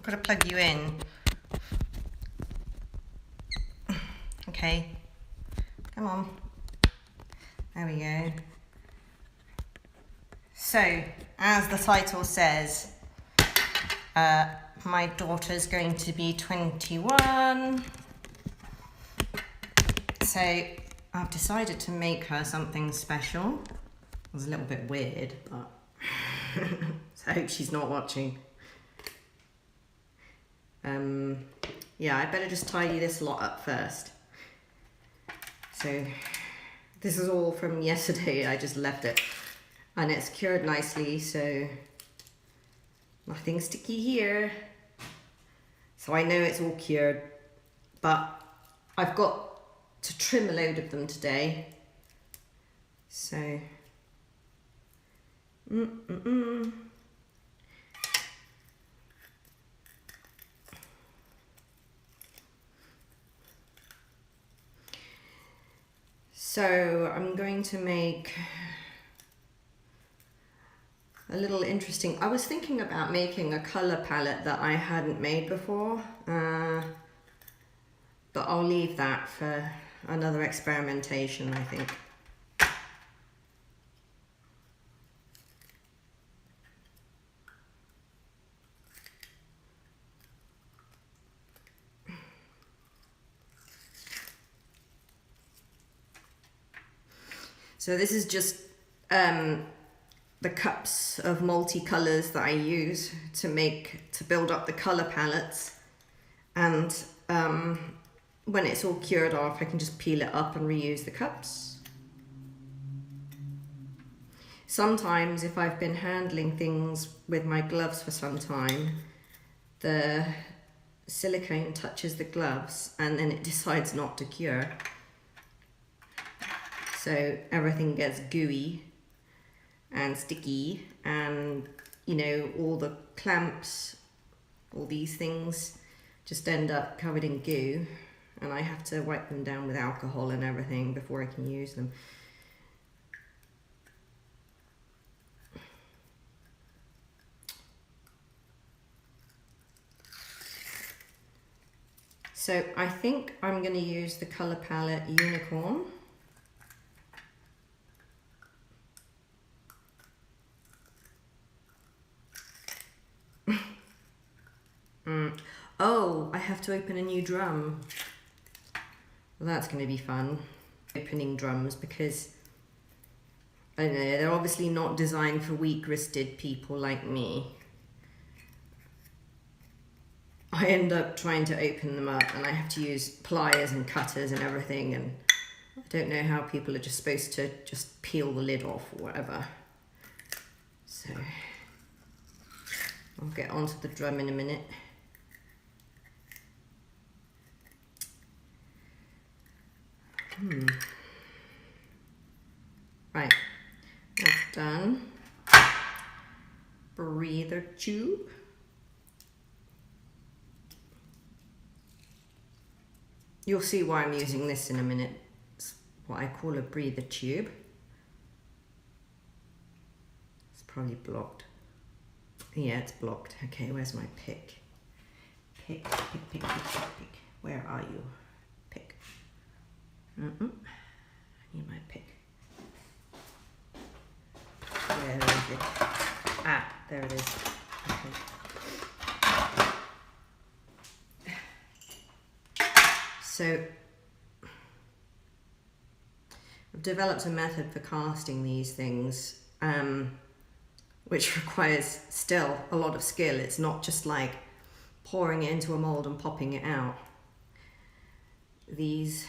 got to plug you in. Okay, come on. There we go. So, as the title says, my daughter's going to be 21. So, I've decided to make her something special. It was a little bit weird, but so I hope she's not watching. Yeah, I better just tidy this lot up first. So, this is all from yesterday. I just left it. And it's cured nicely, so nothing sticky here. So I know it's all cured, but I've got to trim a load of them today. So, So I'm going to make a little interesting. I was thinking about making a color palette that I hadn't made before, but I'll leave that for another experimentation, I think. So this is just the cups of multicolors that I use to build up the color palettes, and when it's all cured off, I can just peel it up and reuse the cups. Sometimes if I've been handling things with my gloves for some time, the silicone touches the gloves and then it decides not to cure. So everything gets gooey and sticky, and you know, all the clamps, all these things just end up covered in goo, and I have to wipe them down with alcohol and everything before I can use them. So I think I'm going to use the color palette Unicorn. Oh, I have to open a new drum. Well, that's going to be fun. Opening drums, because I don't know, they're obviously not designed for weak-wristed people like me. I end up trying to open them up and I have to use pliers and cutters and everything, and I don't know how people are just supposed to just peel the lid off or whatever. So I'll get onto the drum in a minute. Right, that's done. Breather tube. You'll see why I'm using this in a minute. It's what I call a breather tube. It's probably blocked. Yeah, it's blocked. Okay, where's my pick? Pick. Where are you? Pick. I need my pick. Where is it? Ah, there it is. Okay. So I've developed a method for casting these things, which requires still a lot of skill. It's not just like pouring it into a mold and popping it out. These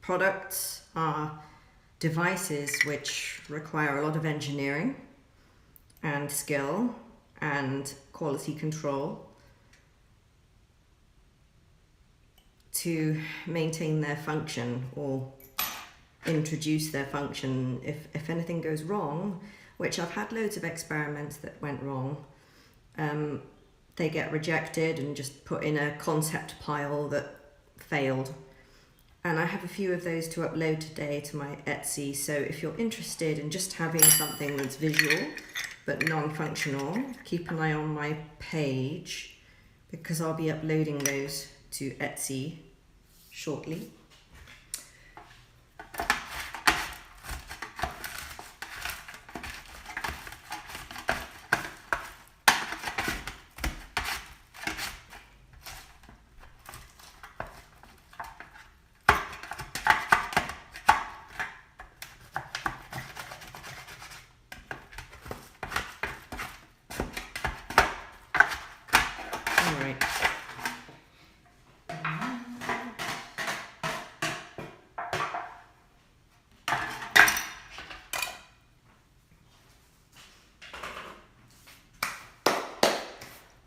products are devices which require a lot of engineering and skill and quality control to maintain their function or introduce their function. If anything goes wrong, which I've had loads of experiments that went wrong, they get rejected and just put in a concept pile that failed. And I have a few of those to upload today to my Etsy, so if you're interested in just having something that's visual but non-functional, keep an eye on my page. because I'll be uploading those to Etsy shortly.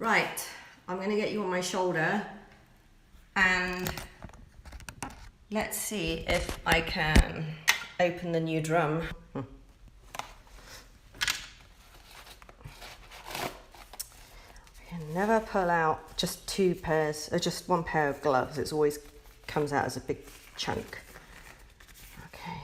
Right, I'm going to get you on my shoulder and let's see if I can open the new drum. I can never pull out just two pairs, or just one pair of gloves. It always comes out as a big chunk. Okay.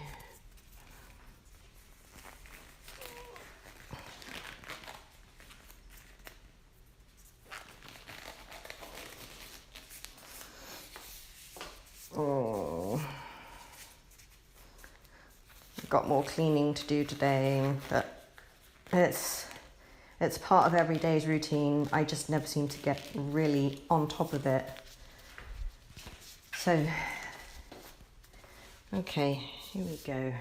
Oh, I've got more cleaning to do today, but it's part of every day's routine. I just never seem to get really on top of it. So, okay, here we go.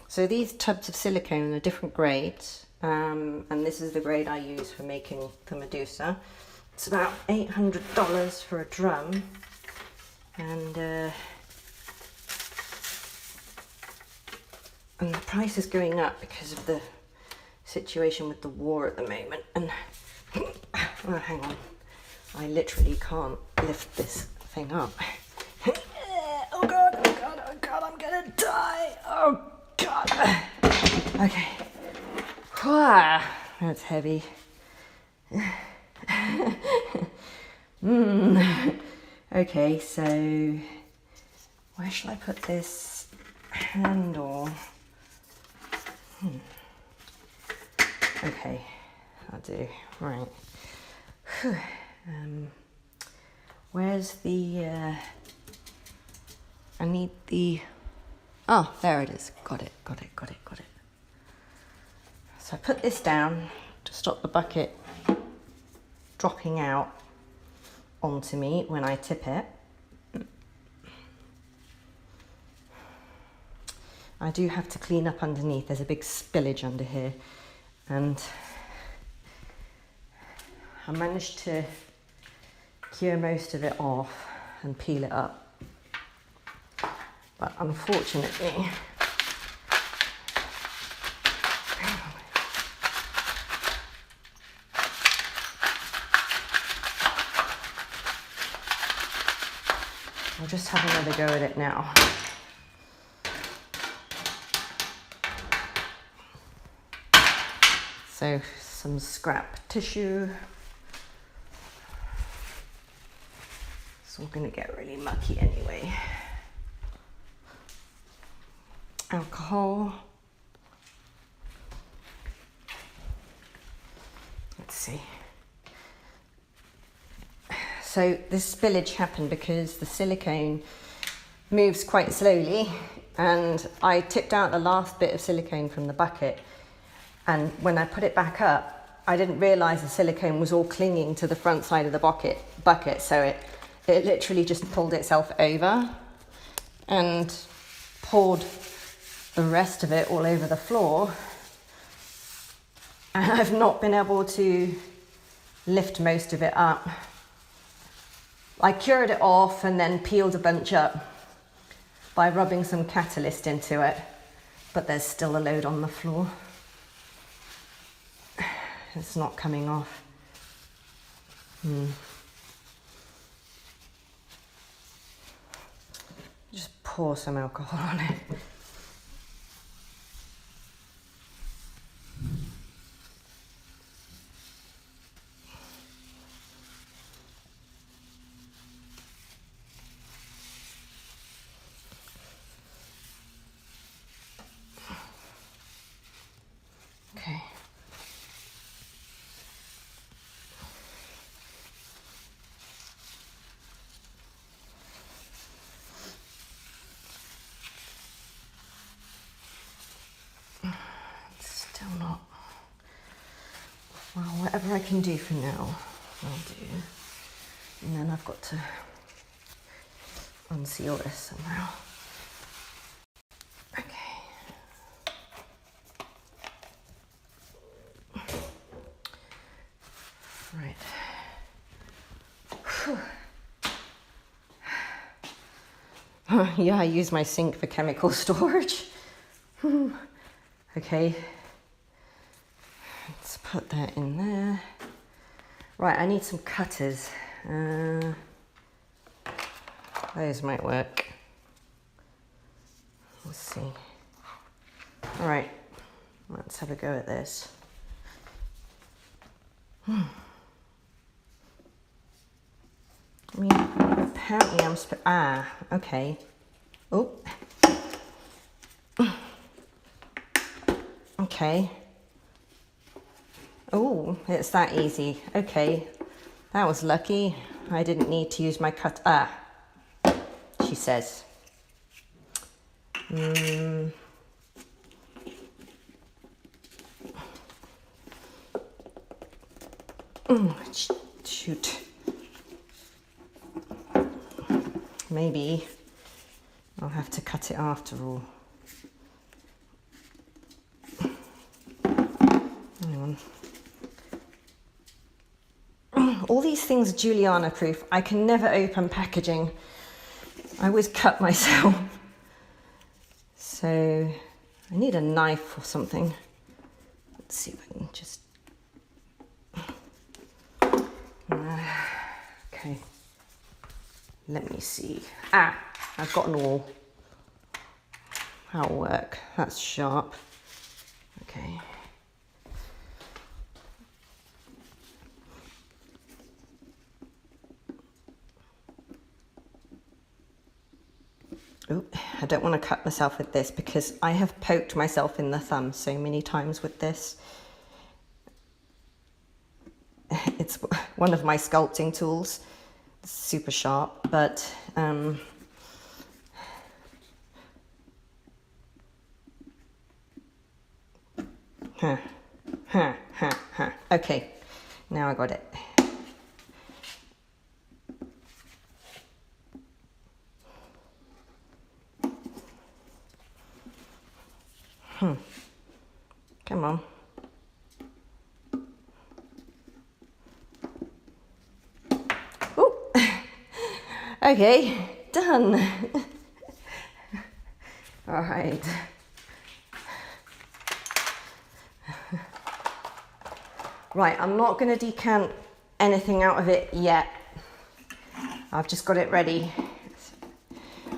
So these tubs of silicone are different grades, and this is the grade I use for making the Medusa. It's about $800 for a drum. And the price is going up because of the situation with the war at the moment. And oh, hang on, I literally can't lift this thing up. Oh god, oh god, oh god, I'm gonna die. Oh god. Okay. That's heavy. Okay, so where shall I put this handle? Okay, I'll do. Right. Where's the, I need the, oh, there it is. Got it. So I put this down to stop the bucket dropping out onto me when I tip it. I do have to clean up underneath. There's a big spillage under here, and I managed to cure most of it off and peel it up, but unfortunately I'll just have another go at it now. So some scrap tissue. It's all going to get really mucky anyway. Alcohol. Let's see. So this spillage happened because the silicone moves quite slowly, and I tipped out the last bit of silicone from the bucket, and when I put it back up, I didn't realise the silicone was all clinging to the front side of the bucket, so it literally just pulled itself over and poured the rest of it all over the floor, and I've not been able to lift most of it up. I cured it off and then peeled a bunch up by rubbing some catalyst into it, but there's still a load on the floor. It's not coming off. Just pour some alcohol on it. Okay. Well, whatever I can do for now, I'll do. And then I've got to unseal this somehow. Okay. Right. Yeah, I use my sink for chemical storage. Okay. Let's put that in there. Right, I need some cutters. Those might work. Let's see. All right, let's have a go at this. I mean, apparently I'm okay. Oh. Okay. Oh, it's that easy. Okay, that was lucky. I didn't need to use my cut. She says. Shoot. Maybe I'll have to cut it after all. Hang on. All these things are Juliana proof. I can never open packaging. I always cut myself. So I need a knife or something. Let's see if I can just... okay. Let me see. I've got an awl. That'll work. That's sharp. Okay. Oh, I don't want to cut myself with this because I have poked myself in the thumb so many times with this. It's one of my sculpting tools. It's super sharp, but okay, now I got it. Come on. Oh, okay, done. All right. Right, I'm not going to decant anything out of it yet. I've just got it ready.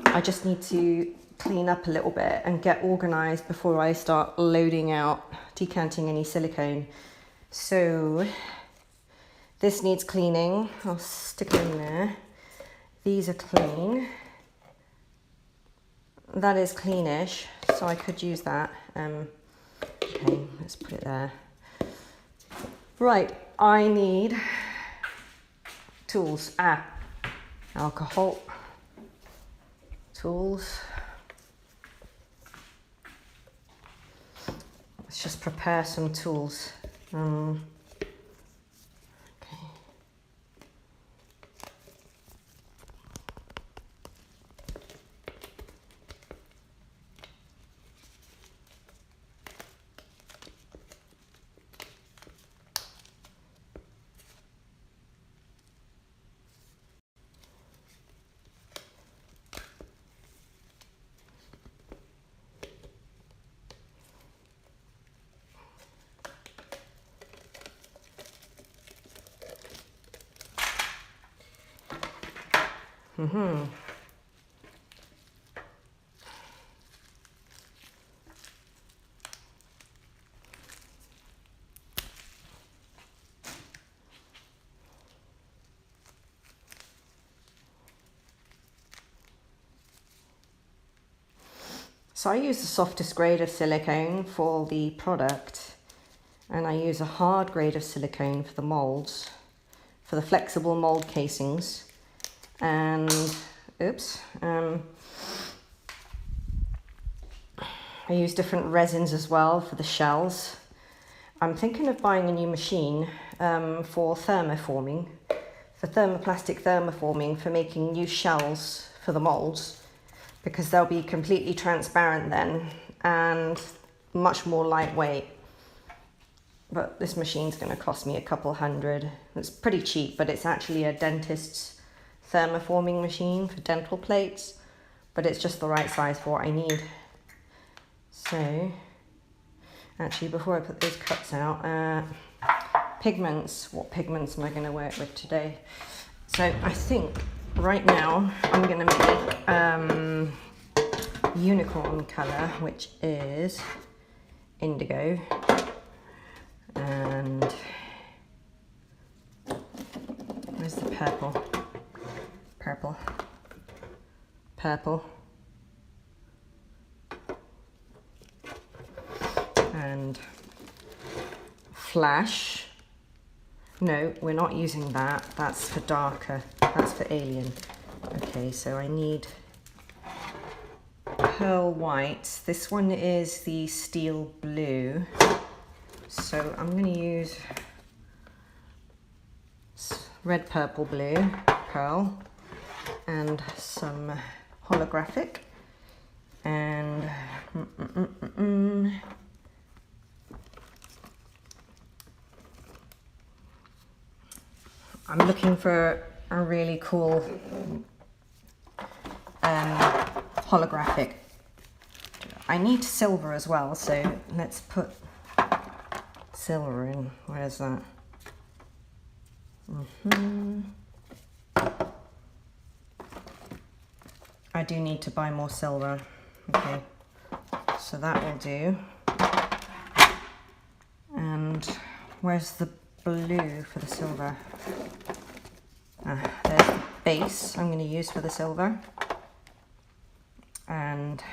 I just need to clean up a little bit and get organized before I start loading out, decanting any silicone. So this needs cleaning. I'll stick it in there. These are clean. That is cleanish, so I could use that. Okay, let's put it there. Right, I need tools. Alcohol. Tools. Let's just prepare some tools. Okay. So I use the softest grade of silicone for the product, and I use a hard grade of silicone for the molds, for the flexible mold casings. And I use different resins as well for the shells. I'm thinking of buying a new machine for thermoforming, for thermoplastic thermoforming, for making new shells for the molds, because they'll be completely transparent then and much more lightweight. But this machine's going to cost me a couple hundred. It's pretty cheap, but it's actually a dentist's thermoforming machine for dental plates, but it's just the right size for what I need. So actually, before I put those cuts out, pigments, what pigments am I going to work with today? So I think right now I'm going to make unicorn colour, which is indigo, and where's the purple? Purple, and flash. No, we're not using that. That's for darker. That's for alien. Okay, so I need pearl white. This one is the steel blue. So I'm going to use red, purple, blue, pearl, and some holographic. And I'm looking for a really cool holographic. I need silver as well, so let's put silver in. Where's that? I do need to buy more silver. Okay, so that will do. And where's the blue for the silver? There's the base I'm going to use for the silver. And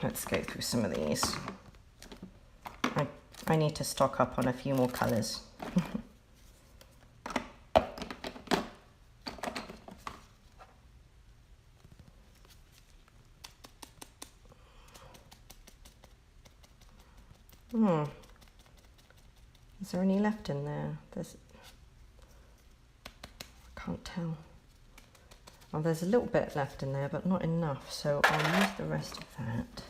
let's go through some of these. I need to stock up on a few more colours. Is there any left in there? I can't tell. Oh, there's a little bit left in there, but not enough, so I'll use the rest of that.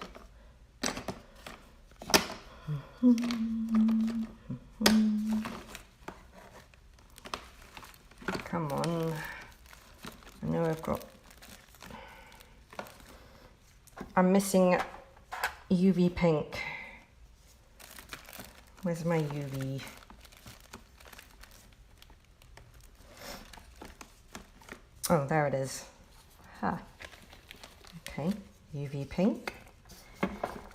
Come on. I know I'm missing UV pink. Where's my UV? Oh, there it is. Okay, UV pink.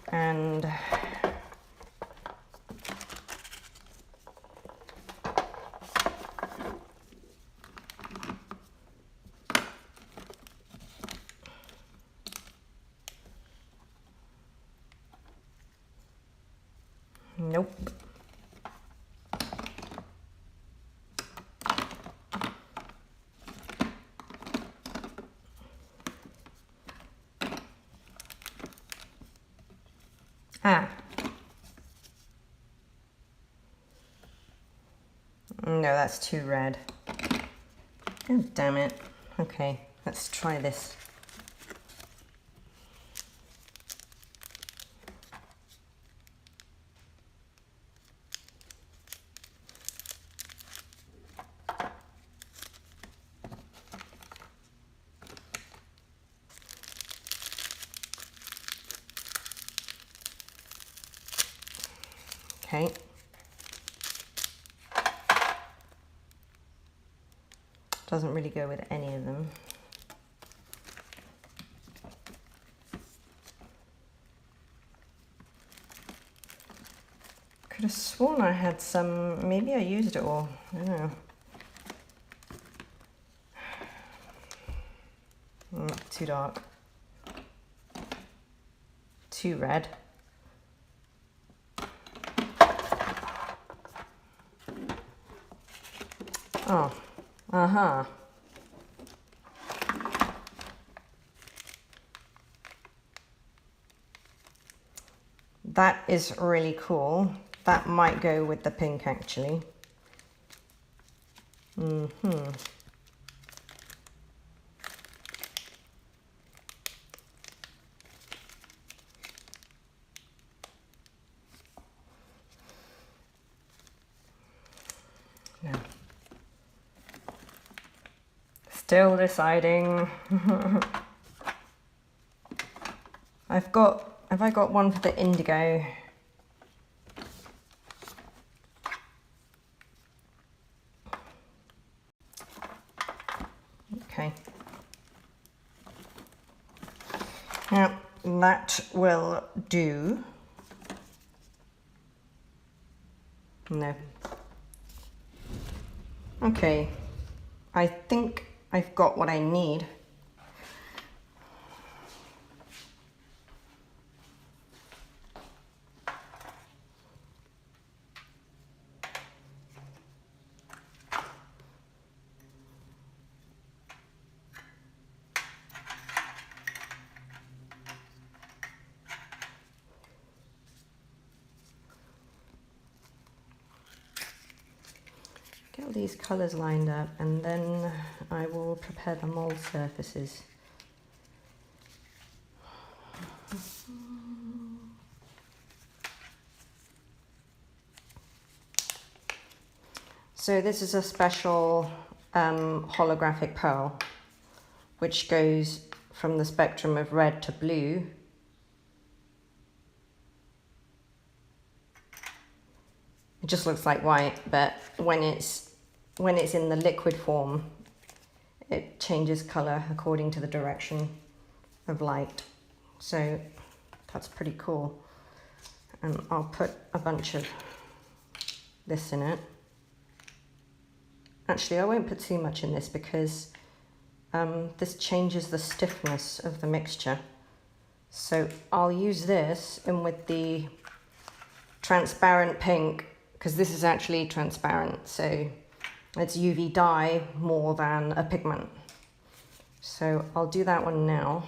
And nope. No, that's too red. Oh, damn it. Okay, let's try this. Okay. Doesn't really go with any of them. Could have sworn I had some, maybe I used it all, I don't know. Too dark. Too red. Oh, That is really cool. That might go with the pink actually. Yeah. Still deciding. Have I got one for the indigo? Okay. Yeah, that will do. No. Okay. I think I've got what I need. Get all these colours lined up and then I will prepare the mould surfaces. So this is a special holographic pearl which goes from the spectrum of red to blue. It just looks like white, but when it's in the liquid form, it changes colour according to the direction of light. So that's pretty cool. And I'll put a bunch of this in it. Actually, I won't put too much in this because this changes the stiffness of the mixture. So I'll use this in with the transparent pink, because this is actually transparent, so it's UV dye more than a pigment. So I'll do that one now.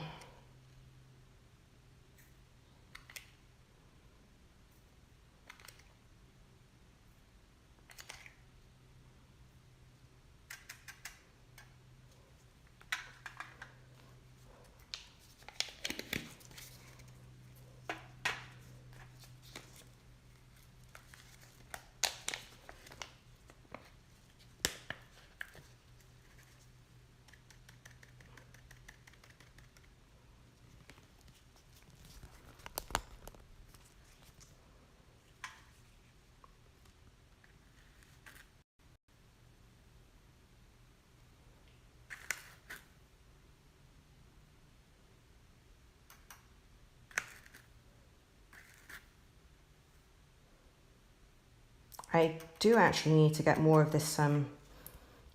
I do actually need to get more of this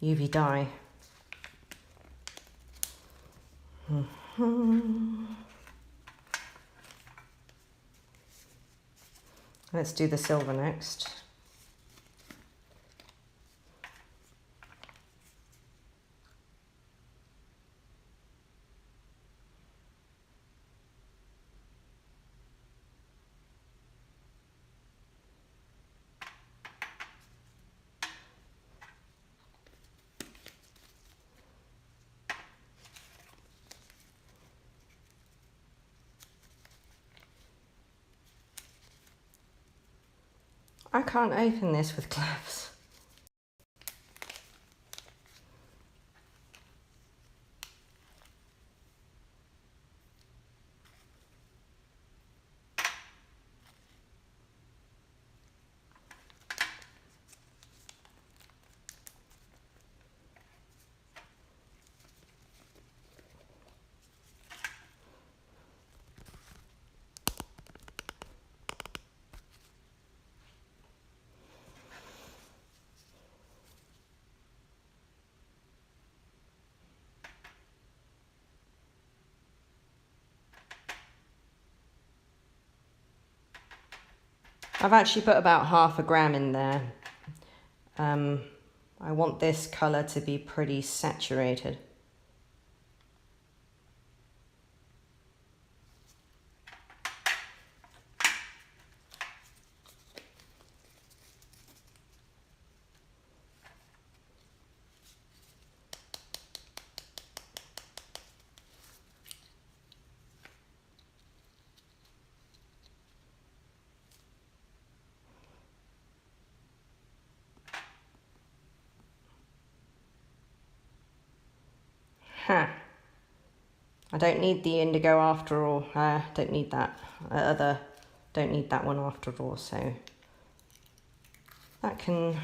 UV dye. Let's do the silver next. I can't open this with gloves. I've actually put about 1/2 gram in there. I want this colour to be pretty saturated. Huh. I don't need the indigo after all. Don't need that. Don't need that one after all, so that can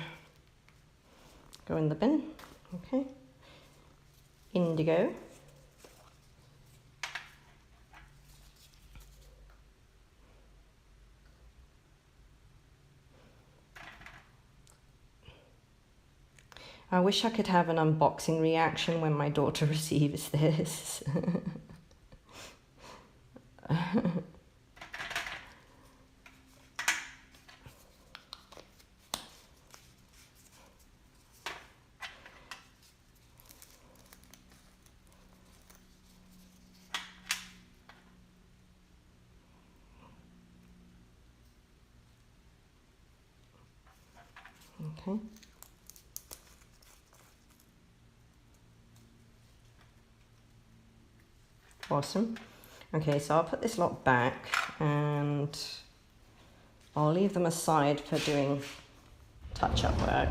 go in the bin. Okay. Indigo. I wish I could have an unboxing reaction when my daughter receives this. Okay. Awesome. Okay, so I'll put this lot back and I'll leave them aside for doing touch-up work.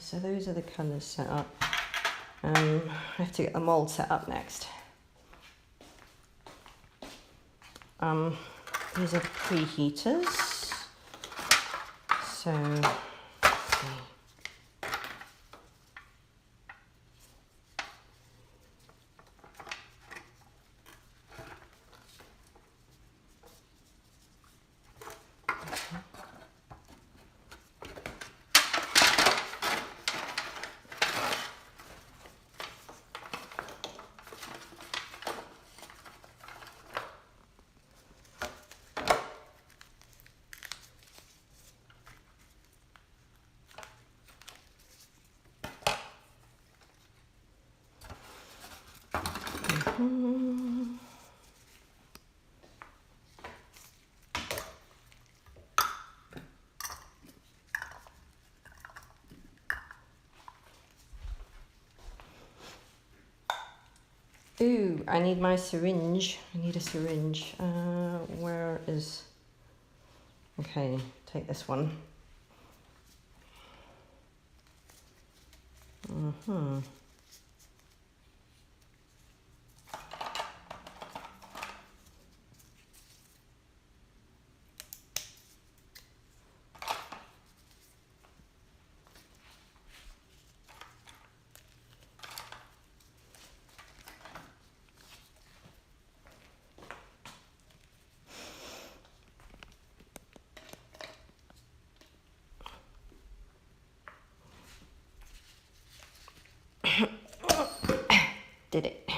So those are the colours set up. I have to get the mould set up next. These are the preheaters. So, okay. Ooh, I need my syringe. I need a syringe. Where is... Okay, take this one. Did it.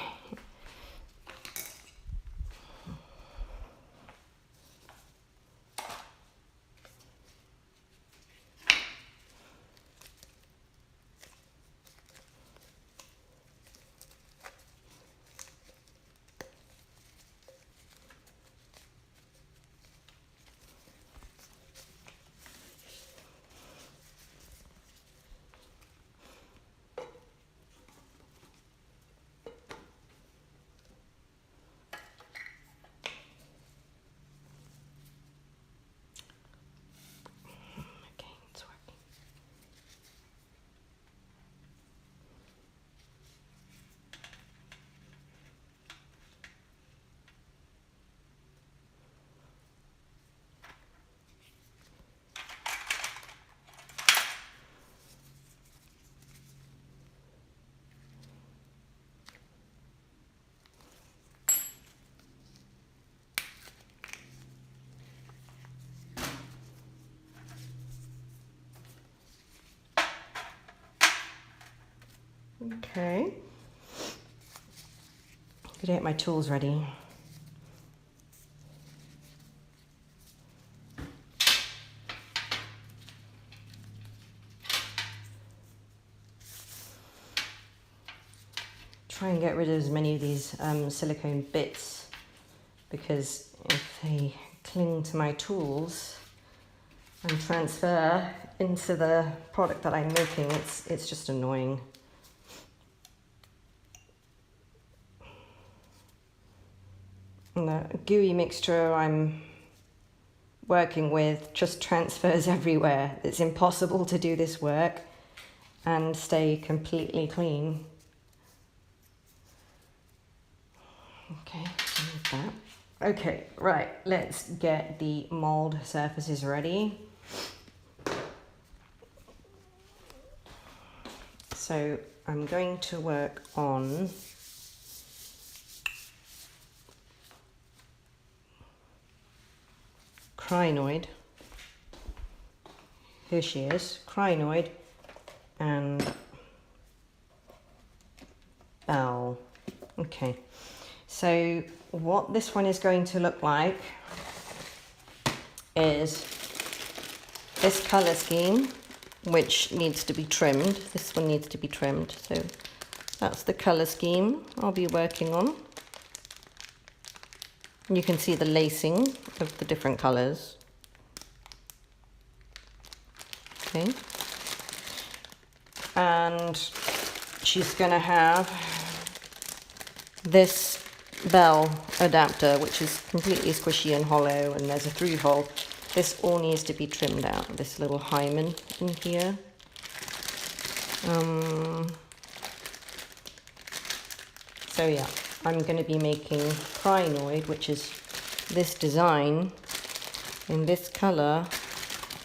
Okay. Gotta get my tools ready. Try and get rid of as many of these silicone bits, because if they cling to my tools, and transfer into the product that I'm making. It's just annoying. And the gooey mixture I'm working with just transfers everywhere. It's impossible to do this work and stay completely clean. Okay, like that. Okay, right, let's get the mold surfaces ready. So I'm going to work on crinoid. Here she is, crinoid and bell. Okay, so what this one is going to look like is this color scheme, which needs to be trimmed. This one needs to be trimmed. So that's the color scheme I'll be working on. You can see the lacing of the different colors. Okay. And she's going to have this bell adapter, which is completely squishy and hollow, and there's a through hole. This all needs to be trimmed out, this little hymen in here. So yeah, I'm going to be making crinoid, which is this design in this color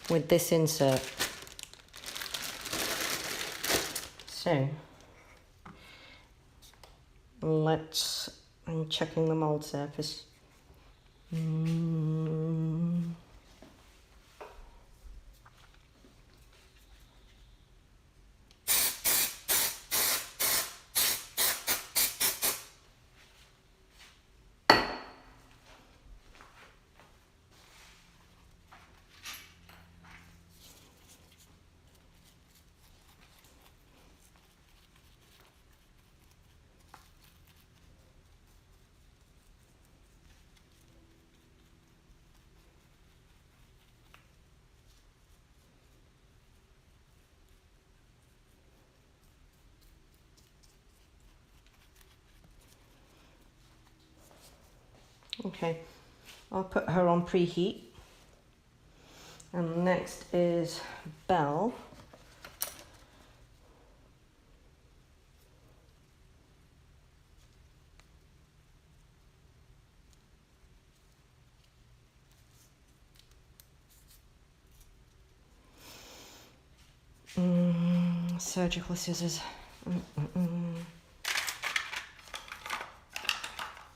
with this insert. So I'm checking the mold surface. Okay, I'll put her on preheat. And next is Belle. Surgical scissors.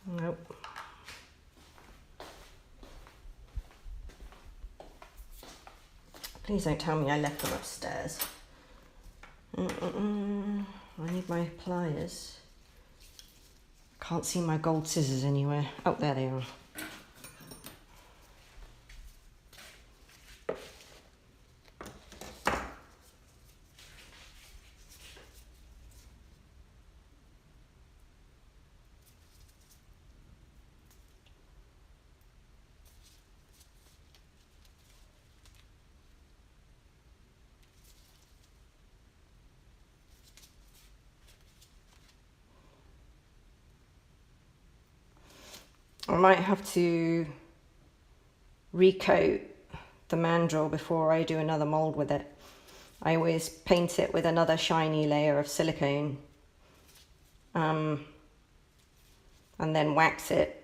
Nope. Please don't tell me I left them upstairs. I need my pliers. Can't see my gold scissors anywhere. Oh, there they are. I might have to recoat the mandrel before I do another mold with it. I always paint it with another shiny layer of silicone and then wax it.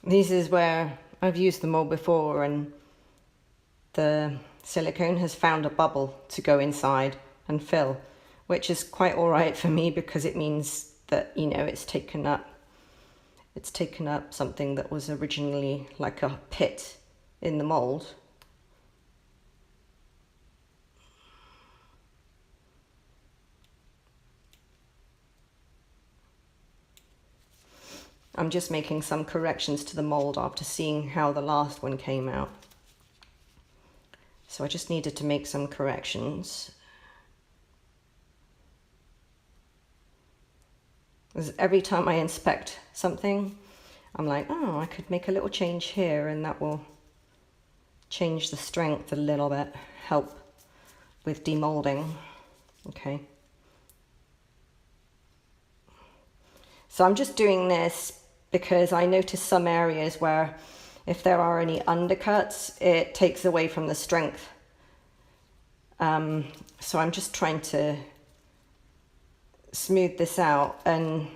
This is where I've used the mold before and the silicone has found a bubble to go inside and fill. which is quite all right for me because it means that, you know, it's taken up something that was originally like a pit in the mold. I'm just making some corrections to the mold after seeing how the last one came out. So I just needed to make some corrections. Every time I inspect something, I'm like, oh, I could make a little change here and that will change the strength a little bit, help with demolding. Okay. So I'm just doing this because I notice some areas where if there are any undercuts, it takes away from the strength. So I'm just trying to smooth this out, and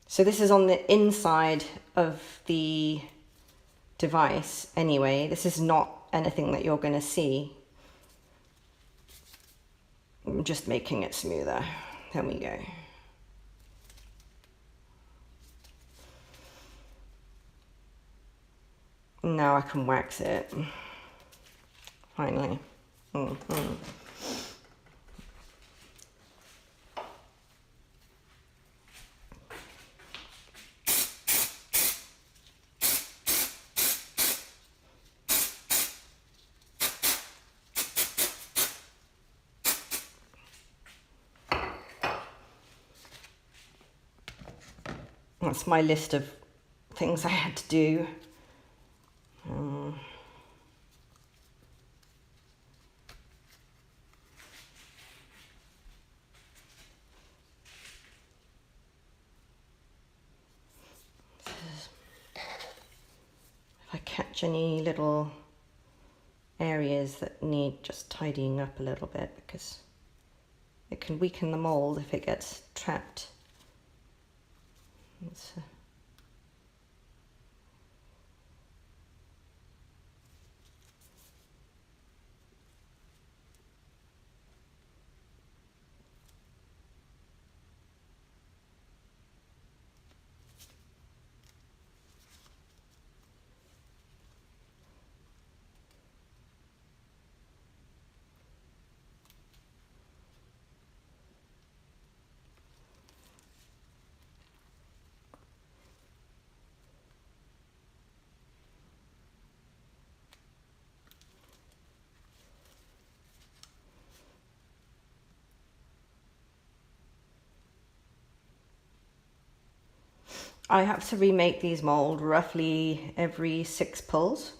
so this is on the inside of the device anyway. This is not anything that you're going to see. I'm just making it smoother. There we go. Now I can wax it. Finally. That's my list of things I had to do. If I catch any little areas that need just tidying up a little bit, because it can weaken the mold if it gets trapped. I have to remake these mold roughly every 6 pulls.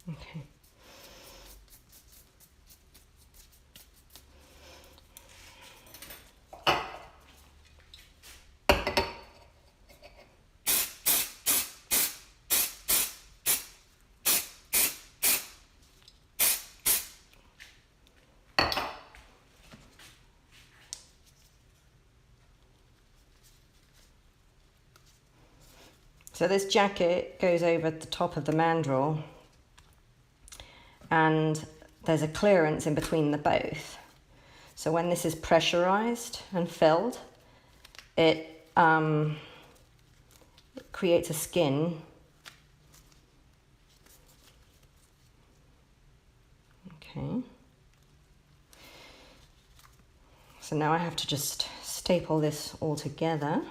Okay. So this jacket goes over the top of the mandrel, and there's a clearance in between the both. So when this is pressurized and filled, it creates a skin. Okay. So now I have to just staple this all together.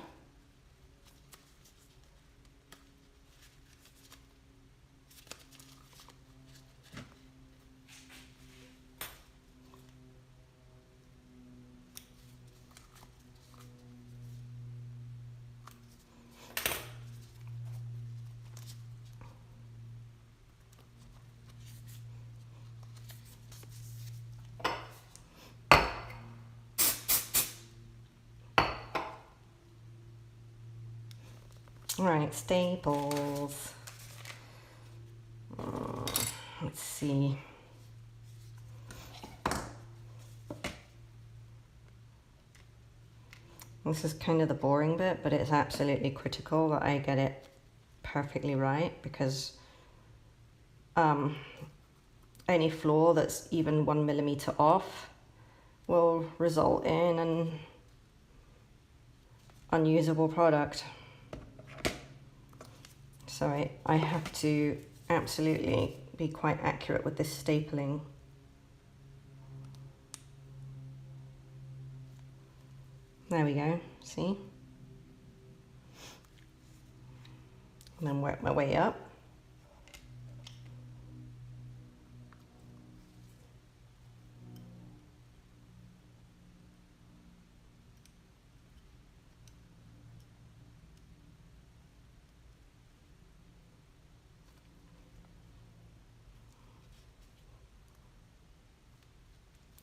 All right, staples. Let's see. This is kind of the boring bit, but it's absolutely critical that I get it perfectly right, because any flaw that's even 1 millimeter off will result in an unusable product. So I have to absolutely be quite accurate with this stapling. There we go, see? And then work my way up.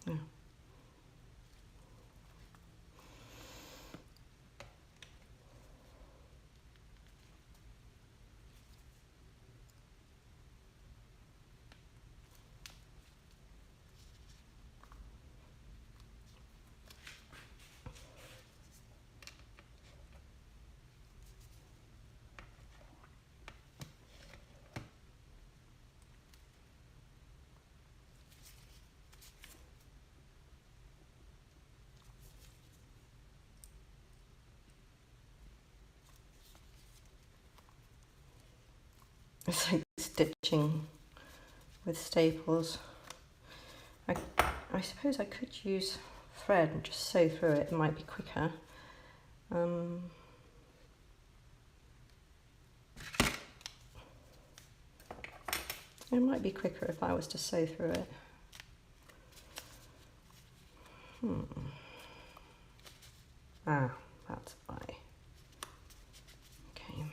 Yeah. It's like stitching with staples. I suppose I could use thread and just sew through it. It might be quicker. It might be quicker if I was to sew through it. Ah, that's why. Okay.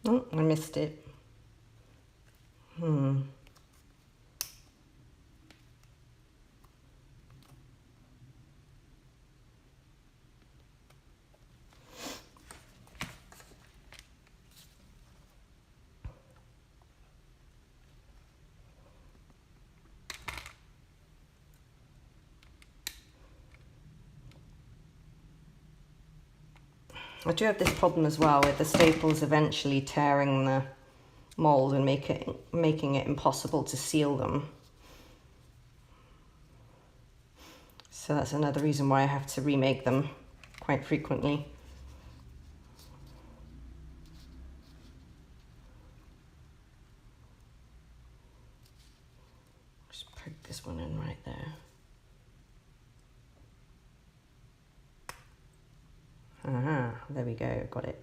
Oh, I missed it. I do have this problem as well with the staples eventually tearing the mold and making it impossible to seal them. So that's another reason why I have to remake them quite frequently. Just prick this one in right there. Aha, there we go, got it.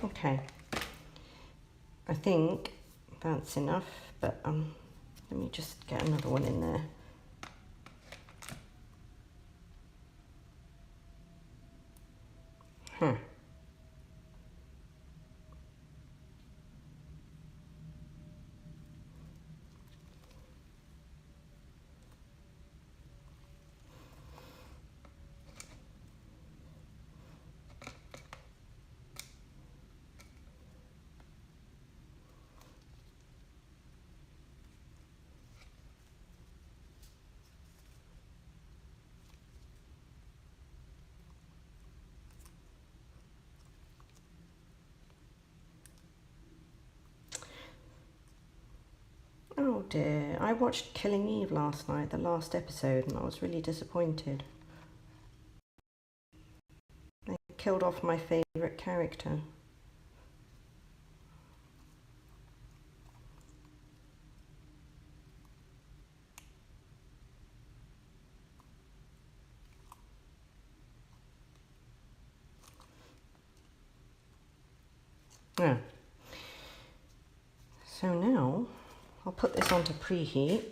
Okay, I think that's enough, but let me just get another one in there. Oh dear, I watched Killing Eve last night, the last episode, and I was really disappointed. They killed off my favourite character. Yeah. So now, I'll put this on to preheat.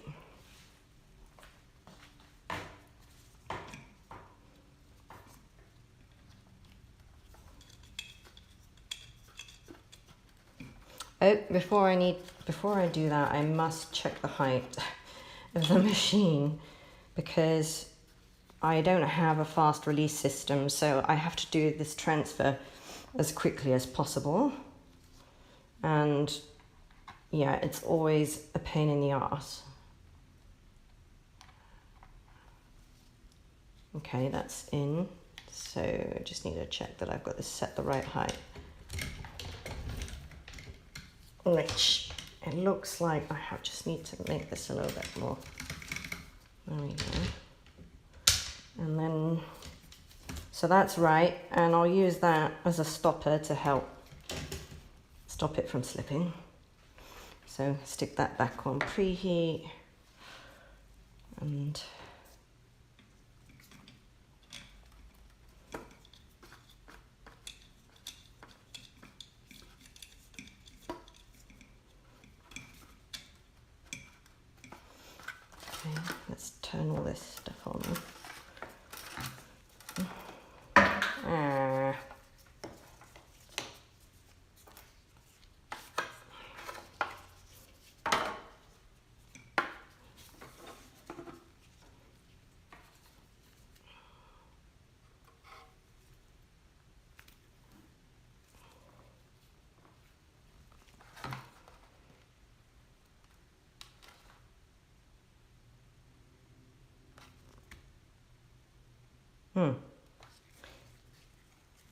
Oh, before I do that, I must check the height of the machine because I don't have a fast release system, so I have to do this transfer as quickly as possible. And yeah, it's always a pain in the ass. Okay, that's in. So I just need to check that I've got this set the right height. Which it looks like I just need to make this a little bit more. There we go. And then, so that's right, and I'll use that as a stopper to help stop it from slipping. So stick that back on preheat, and okay, let's turn all this stuff on.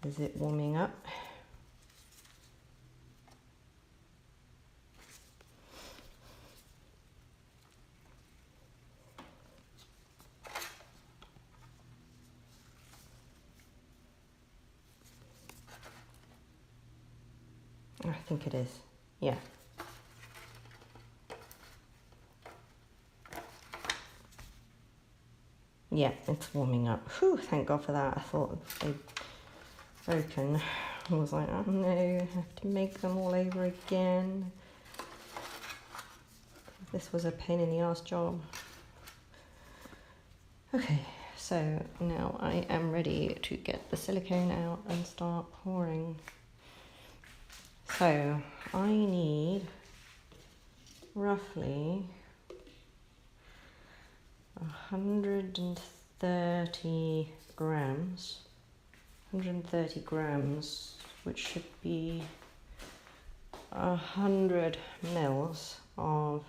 Is it warming up? I think it is, yeah. Yeah, it's warming up. Whew, thank God for that. I thought they'd broken. I was like, oh no, I have to make them all over again. This was a pain in the ass job. Okay, so now I am ready to get the silicone out and start pouring. So I need roughly 130 grams, which should be 100 mils of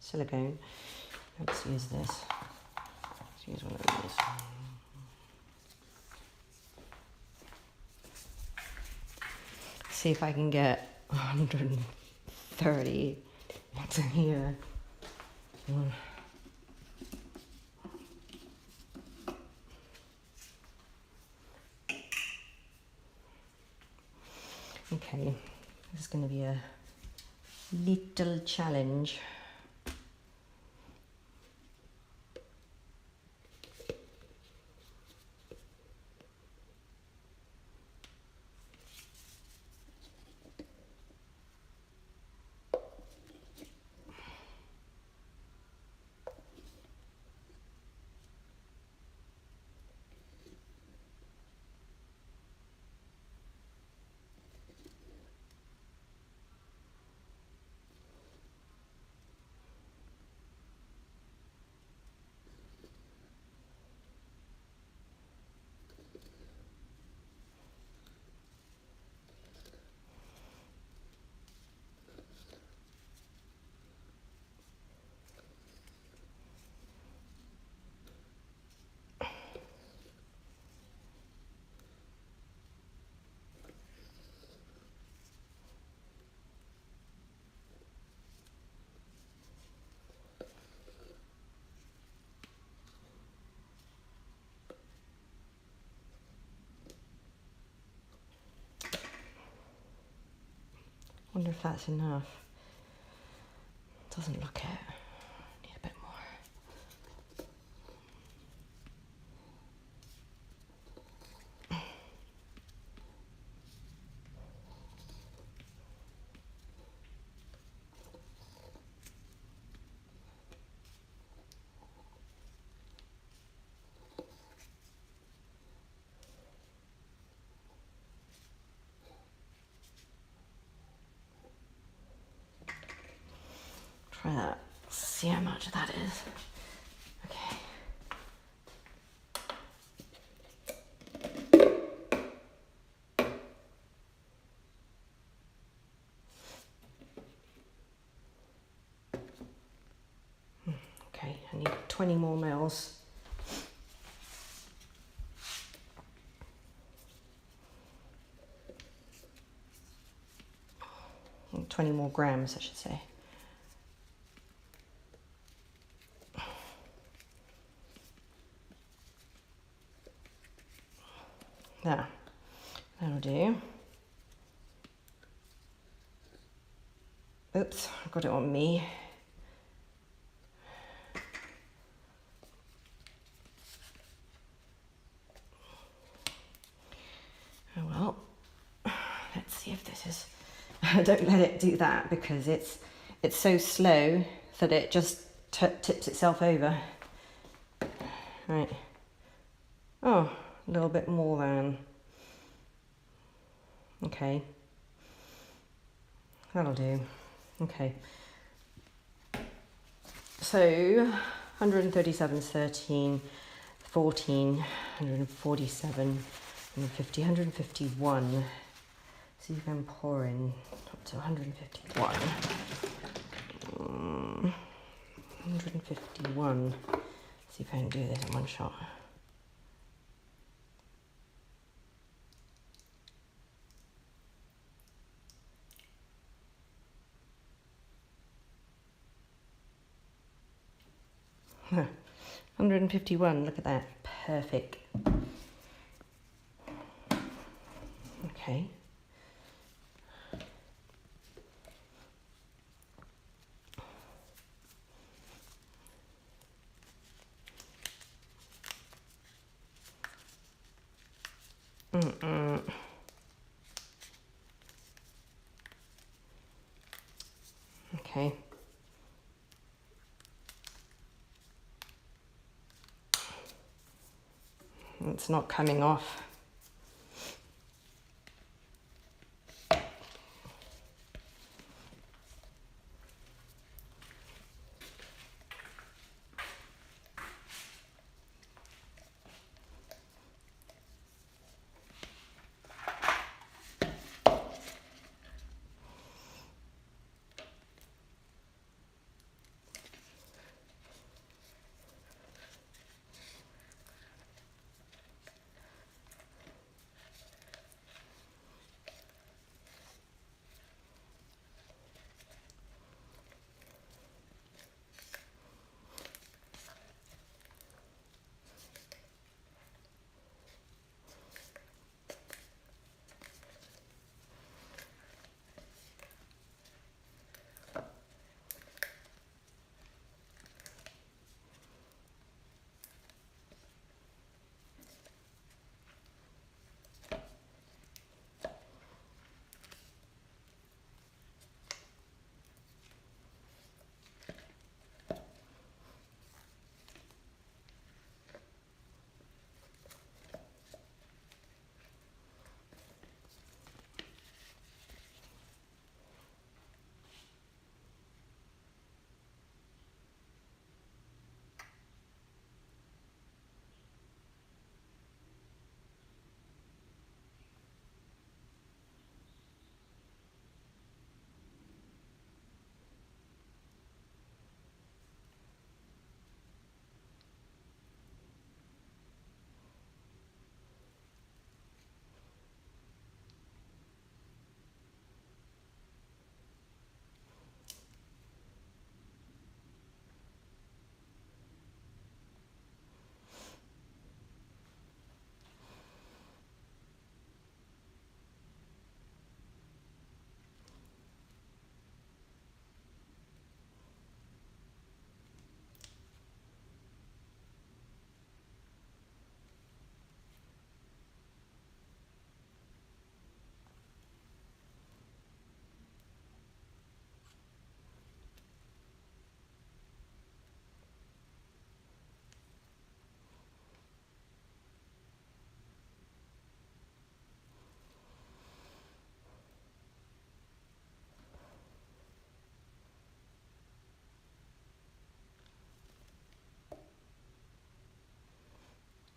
silicone. Let's use this. Let's use one of these. See if I can get 130. What's in here? Okay, this is going to be a little challenge. Wonder if that's enough. Doesn't look it. Need a bit more. Try that. See how much that is. Okay. Okay, I need 20 more mils. 20 more grams, I should say. There, that'll do. Oops, I got it on me. Oh well, let's see if this is... Don't let it do that because it's so slow that it just tips itself over. Right. Oh, a little bit more than. Okay. That'll do. Okay. So 137, 13, 14, 147, 150, 151. See if I'm pouring up to 151. 151. See if I can do this in one shot. Huh. 151, look at that. Perfect. Okay. Okay. It's not coming off.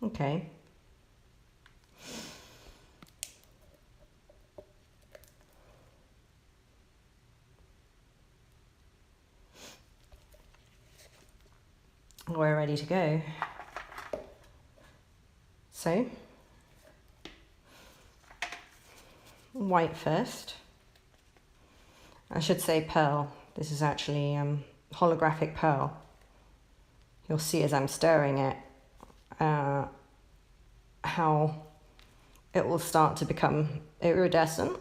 Okay. We're ready to go. So, white first. I should say pearl. This is actually holographic pearl. You'll see as I'm stirring it how it will start to become iridescent.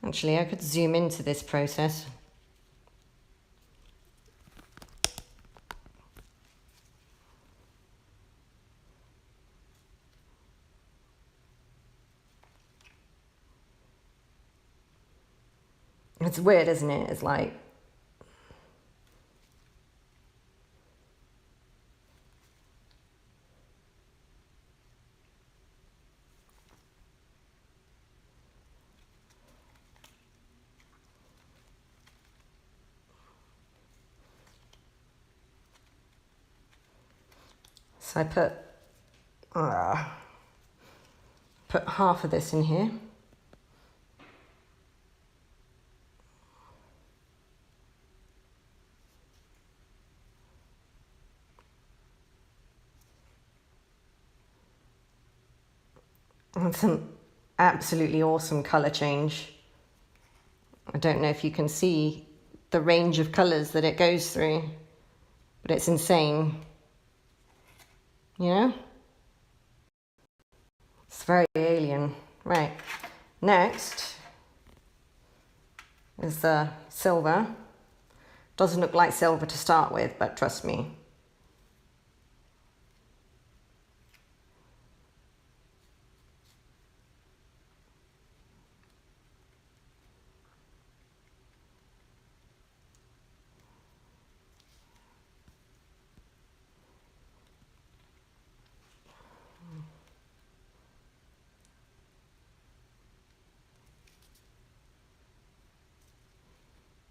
Actually, I could zoom into this process. It's weird, isn't it? It's like, so I put half of this in here. And some absolutely awesome color change. I don't know if you can see the range of colors that it goes through, but it's insane. You know? It's very alien. Right. Next is the silver. Doesn't look like silver to start with, but trust me.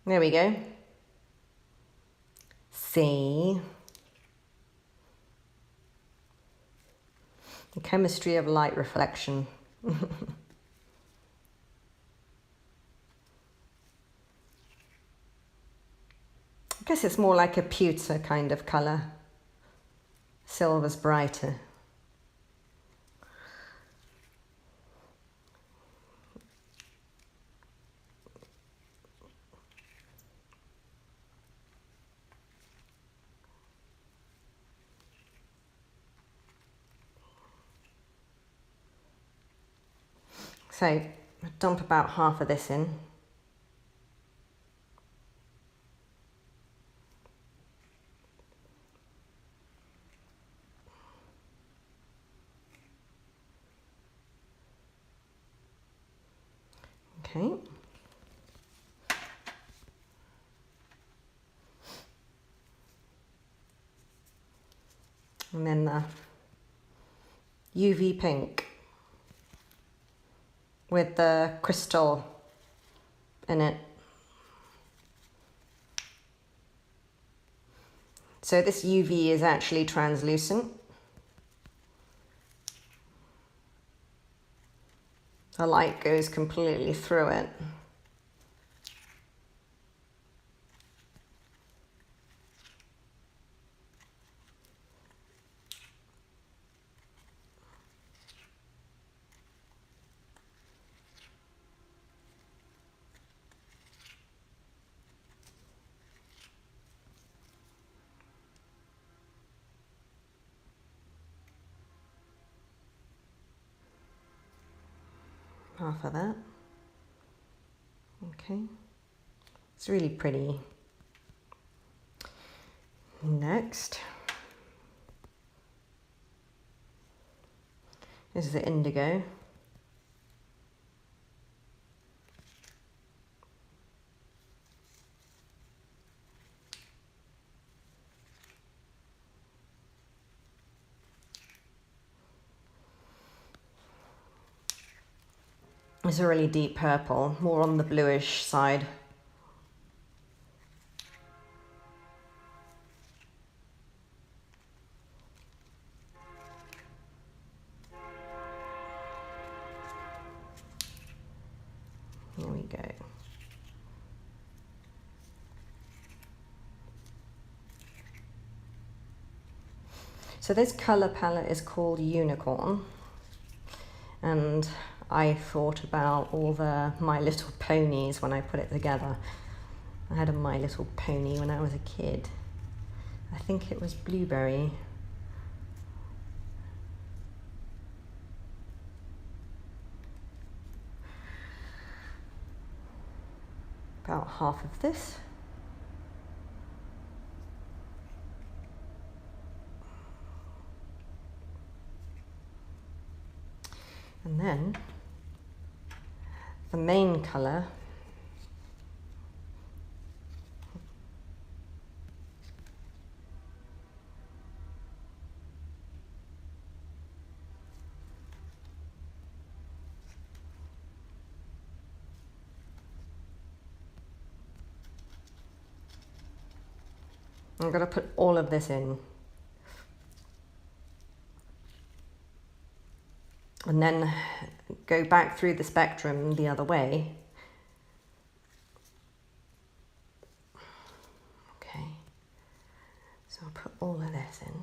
There we go. See? The chemistry of light reflection. I guess it's more like a pewter kind of colour. Silver's brighter. So, dump about half of this in. Okay. And then the UV pink with the crystal in it. So this UV is actually translucent. The light goes completely through it. Half of that. Okay. It's really pretty. Next is the indigo. It's a really deep purple, more on the bluish side. Here we go. So this color palette is called Unicorn, and I thought about all the My Little Ponies when I put it together. I had a My Little Pony when I was a kid. I think it was Blueberry. About half of this. And then the main colour I'm going to put all of this in. And then go back through the spectrum the other way. Okay, so I'll put all of this in.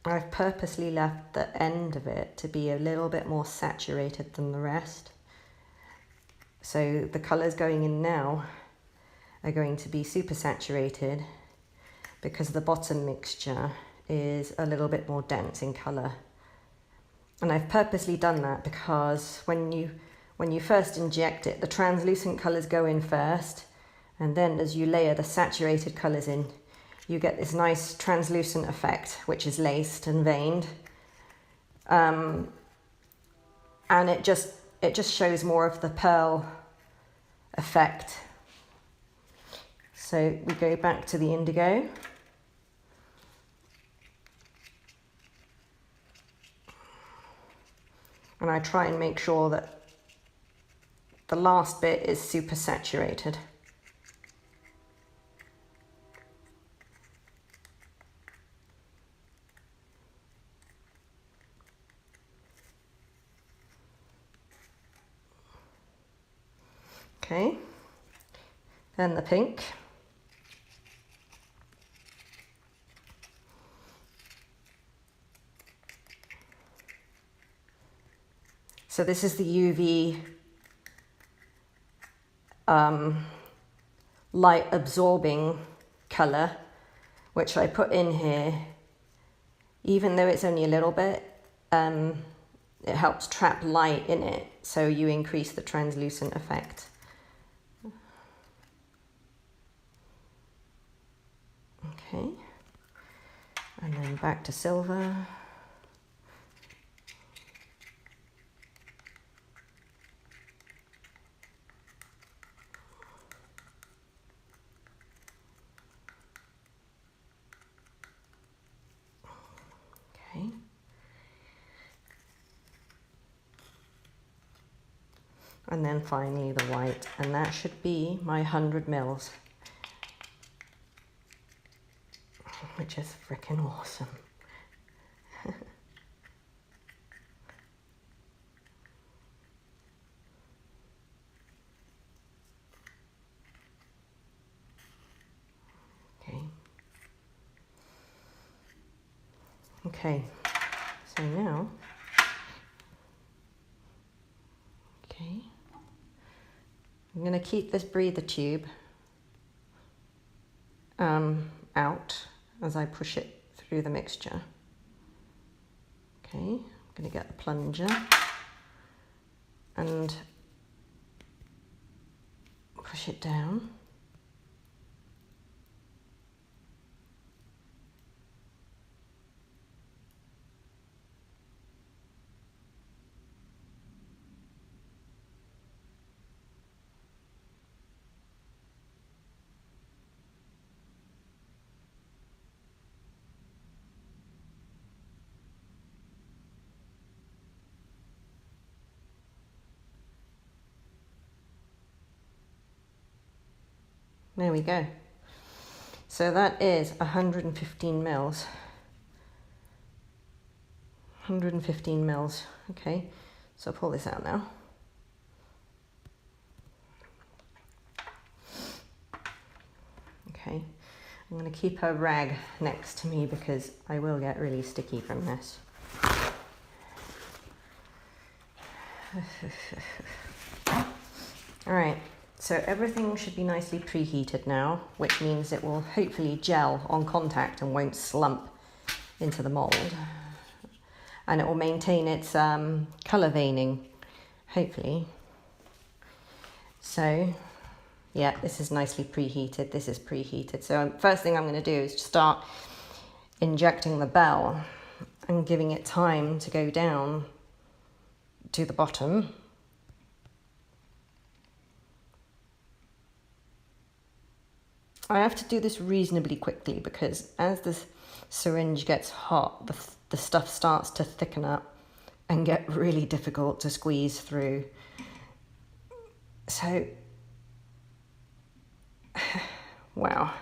I've purposely left the end of it to be a little bit more saturated than the rest. So the colours going in now are going to be super saturated because the bottom mixture is a little bit more dense in colour. And I've purposely done that because when you first inject it, the translucent colours go in first, and then as you layer the saturated colours in, you get this nice translucent effect, which is laced and veined. And it just shows more of the pearl effect. So we go back to the indigo. And I try and make sure that the last bit is super saturated. Okay, then the pink. So this is the UV light absorbing colour, which I put in here. Even though it's only a little bit, it helps trap light in it, so you increase the translucent effect. Okay, and then back to silver. Okay. And then finally the white, and that should be my 100 mils. Which is freaking awesome. Okay, so now, I'm going to keep this breather tube out as I push it through the mixture. Okay, I'm going to get the plunger and push it down. There we go. So that is 115 mils. 115 mils. Okay, so I'll pull this out now. Okay, I'm going to keep a rag next to me because I will get really sticky from this. All right, so everything should be nicely preheated now, which means it will hopefully gel on contact and won't slump into the mold. And it will maintain its colour veining, hopefully. So, yeah, this is nicely preheated. This is preheated. So first thing I'm going to do is start injecting the bell and giving it time to go down to the bottom. I have to do this reasonably quickly because as the syringe gets hot, the stuff starts to thicken up and get really difficult to squeeze through. So, wow.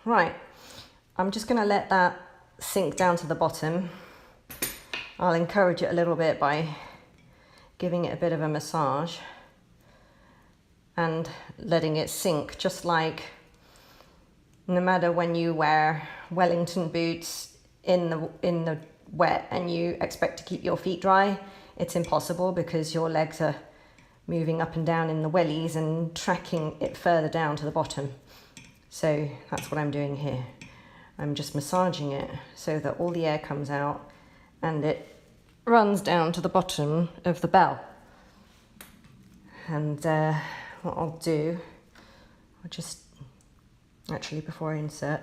Right, I'm just going to let that sink down to the bottom. I'll encourage it a little bit by giving it a bit of a massage and letting it sink, just like no matter when you wear Wellington boots in the wet and you expect to keep your feet dry, it's impossible because your legs are moving up and down in the wellies and tracking it further down to the bottom. So that's what I'm doing here. I'm just massaging it so that all the air comes out and it runs down to the bottom of the bell. And what I'll do, actually before I insert,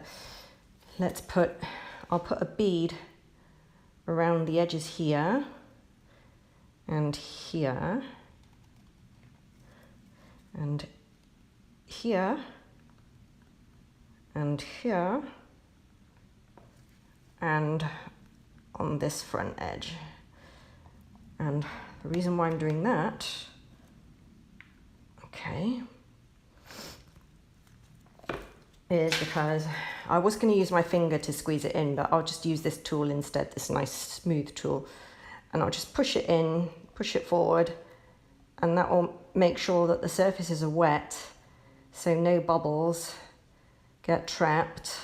I'll put a bead around the edges here and here and here and here and on this front edge. And the reason why I'm doing that, okay, is because I was going to use my finger to squeeze it in, but I'll just use this tool instead, this nice smooth tool, and I'll just push it in, push it forward, and that will make sure that the surfaces are wet so no bubbles get trapped.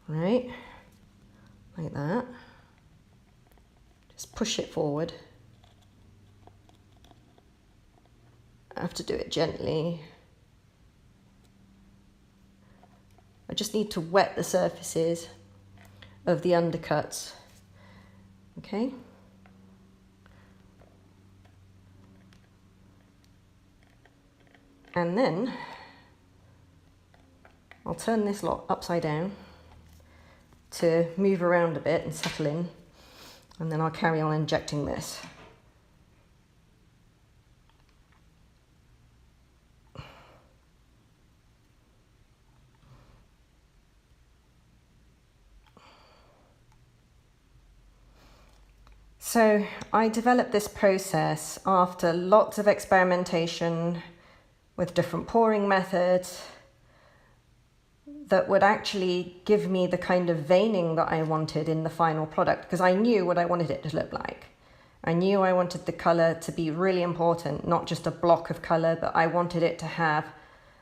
Right, like that. Just push it forward. I have to do it gently. I just need to wet the surfaces of the undercuts. Okay. And then I'll turn this lot upside down to move around a bit and settle in, and then I'll carry on injecting this. So I developed this process after lots of experimentation with different pouring methods that would actually give me the kind of veining that I wanted in the final product, because I knew what I wanted it to look like. I knew I wanted the colour to be really important, not just a block of colour, but I wanted it to have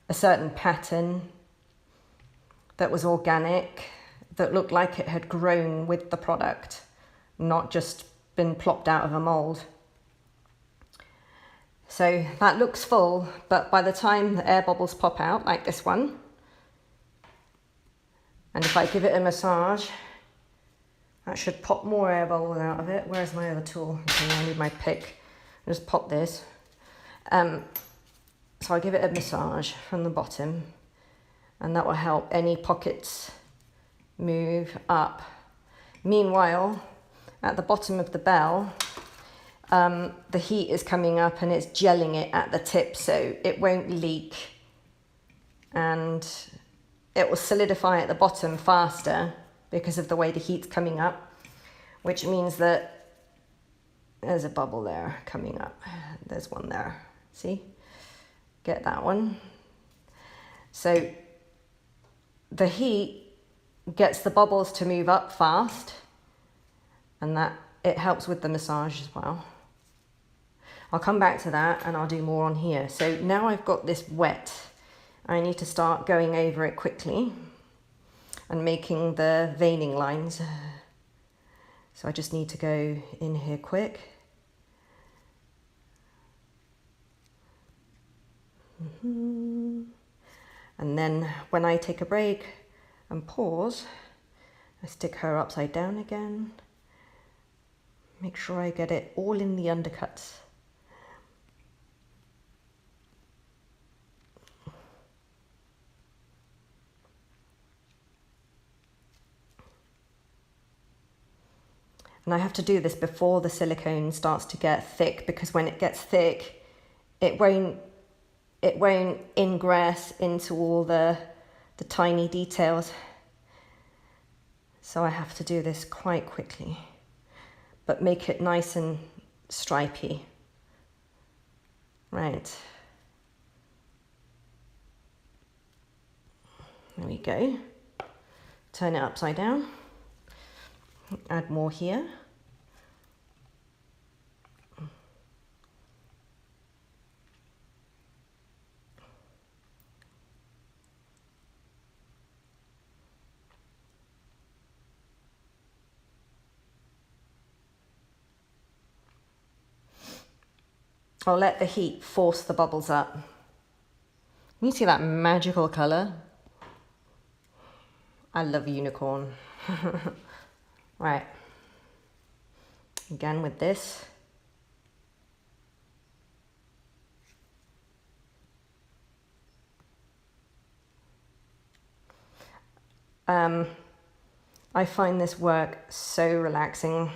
a certain pattern that was organic, that looked like it had grown with the product, not just been plopped out of a mould. So that looks full, but by the time the air bubbles pop out, like this one, and if I give it a massage, That should pop more air bubbles out of it. Where's my other tool? Okay, I need my pick. Just pop this. So I give it a massage from the bottom, and that will help any pockets move up. Meanwhile, at the bottom of the bell, the heat is coming up and it's gelling it at the tip, so it won't leak, and it will solidify at the bottom faster because of the way the heat's coming up, which means that there's a bubble there coming up. There's one there. See? Get that one. So the heat gets the bubbles to move up fast, and that it helps with the massage as well. I'll come back to that and I'll do more on here. So now I've got this wet, I need to start going over it quickly and making the veining lines. So I just need to go in here quick. And then when I take a break and pause, I stick her upside down again. Make sure I get it all in the undercuts. And I have to do this before the silicone starts to get thick, because when it gets thick, it won't ingress into all the tiny details. So I have to do this quite quickly, but make it nice and stripy. Right. There we go. Turn it upside down. Add more here. I'll let the heat force the bubbles up. You see that magical colour? I love unicorn. Right. Again with this. I find this work so relaxing.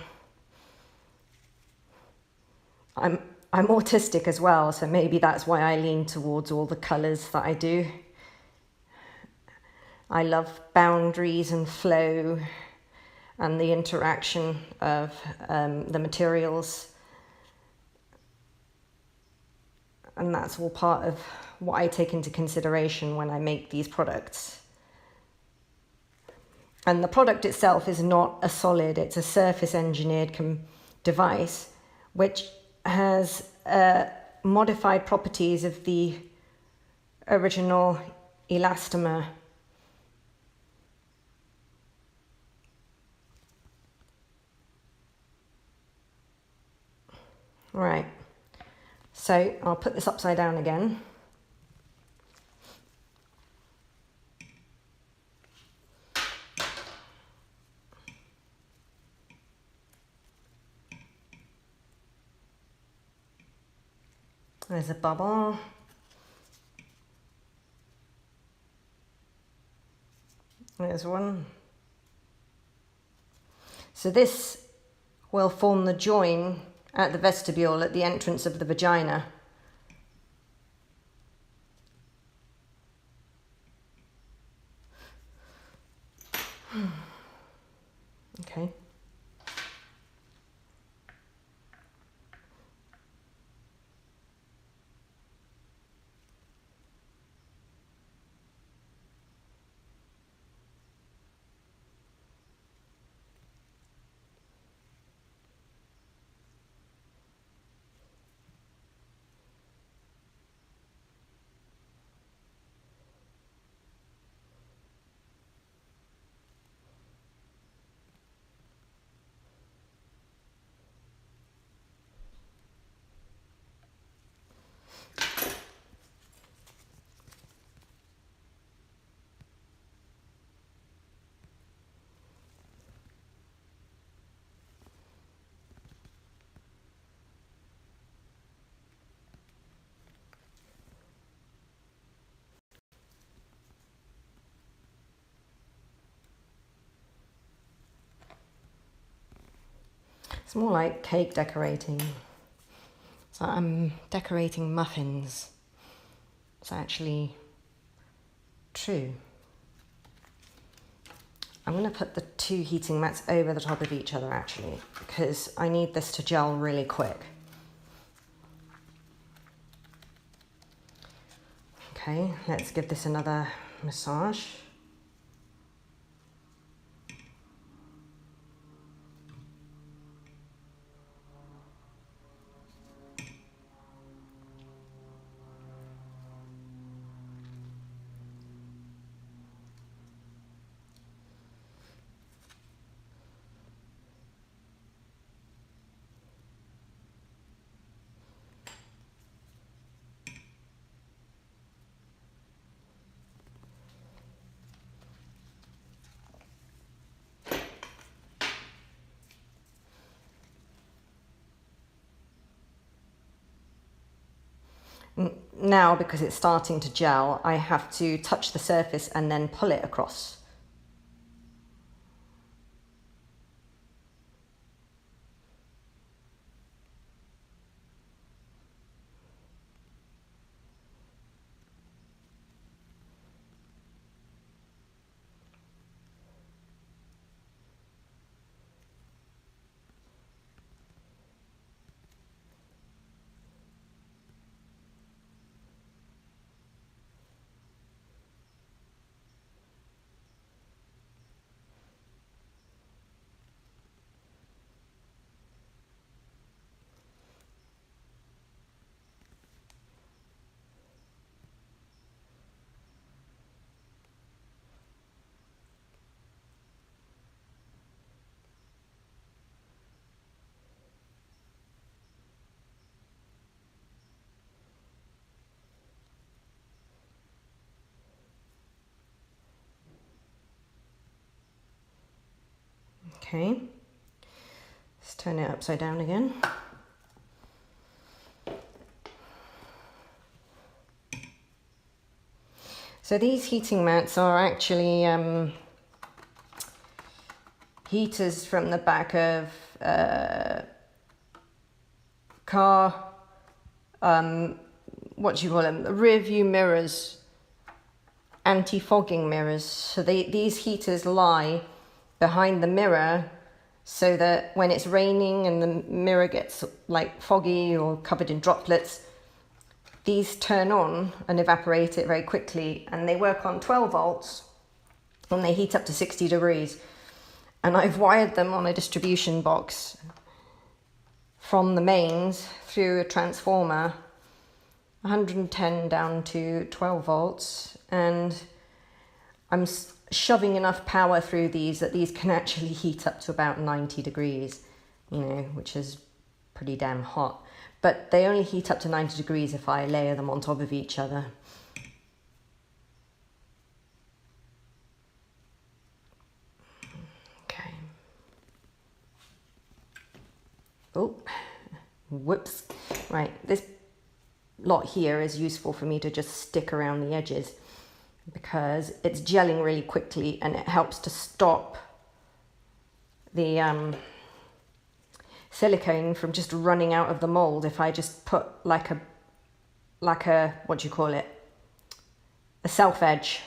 I'm autistic as well, so maybe that's why I lean towards all the colours that I do. I love boundaries and flow and the interaction of the materials. And that's all part of what I take into consideration when I make these products. And the product itself is not a solid, it's a surface engineered device, which has modified properties of the original elastomer. Right, so I'll put this upside down again. There's a bubble. There's one. So this will form the join at the vestibule at the entrance of the vagina. Okay. more like cake decorating. So I'm decorating muffins. It's actually true. I'm going to put the 2 heating mats over the top of each other actually, because I need this to gel really quick. Okay, let's give this another massage. Now, because it's starting to gel, I have to touch the surface and then pull it across. Okay, let's turn it upside down again. So these heating mats are actually heaters from the back of car, what do you call them? The rear view mirrors, anti-fogging mirrors. So these heaters lie behind the mirror so that when it's raining and the mirror gets like foggy or covered in droplets, these turn on and evaporate it very quickly, and they work on 12 volts and they heat up to 60 degrees. And I've wired them on a distribution box from the mains through a transformer, 110 down to 12 volts, and I'm shoving enough power through these that these can actually heat up to about 90 degrees, you know, which is pretty damn hot. But they only heat up to 90 degrees if I layer them on top of each other. Okay. Oh, whoops. Right, this lot here is useful for me to just stick around the edges, because it's gelling really quickly and it helps to stop the silicone from just running out of the mold if I just put like a what do you call it, a self edge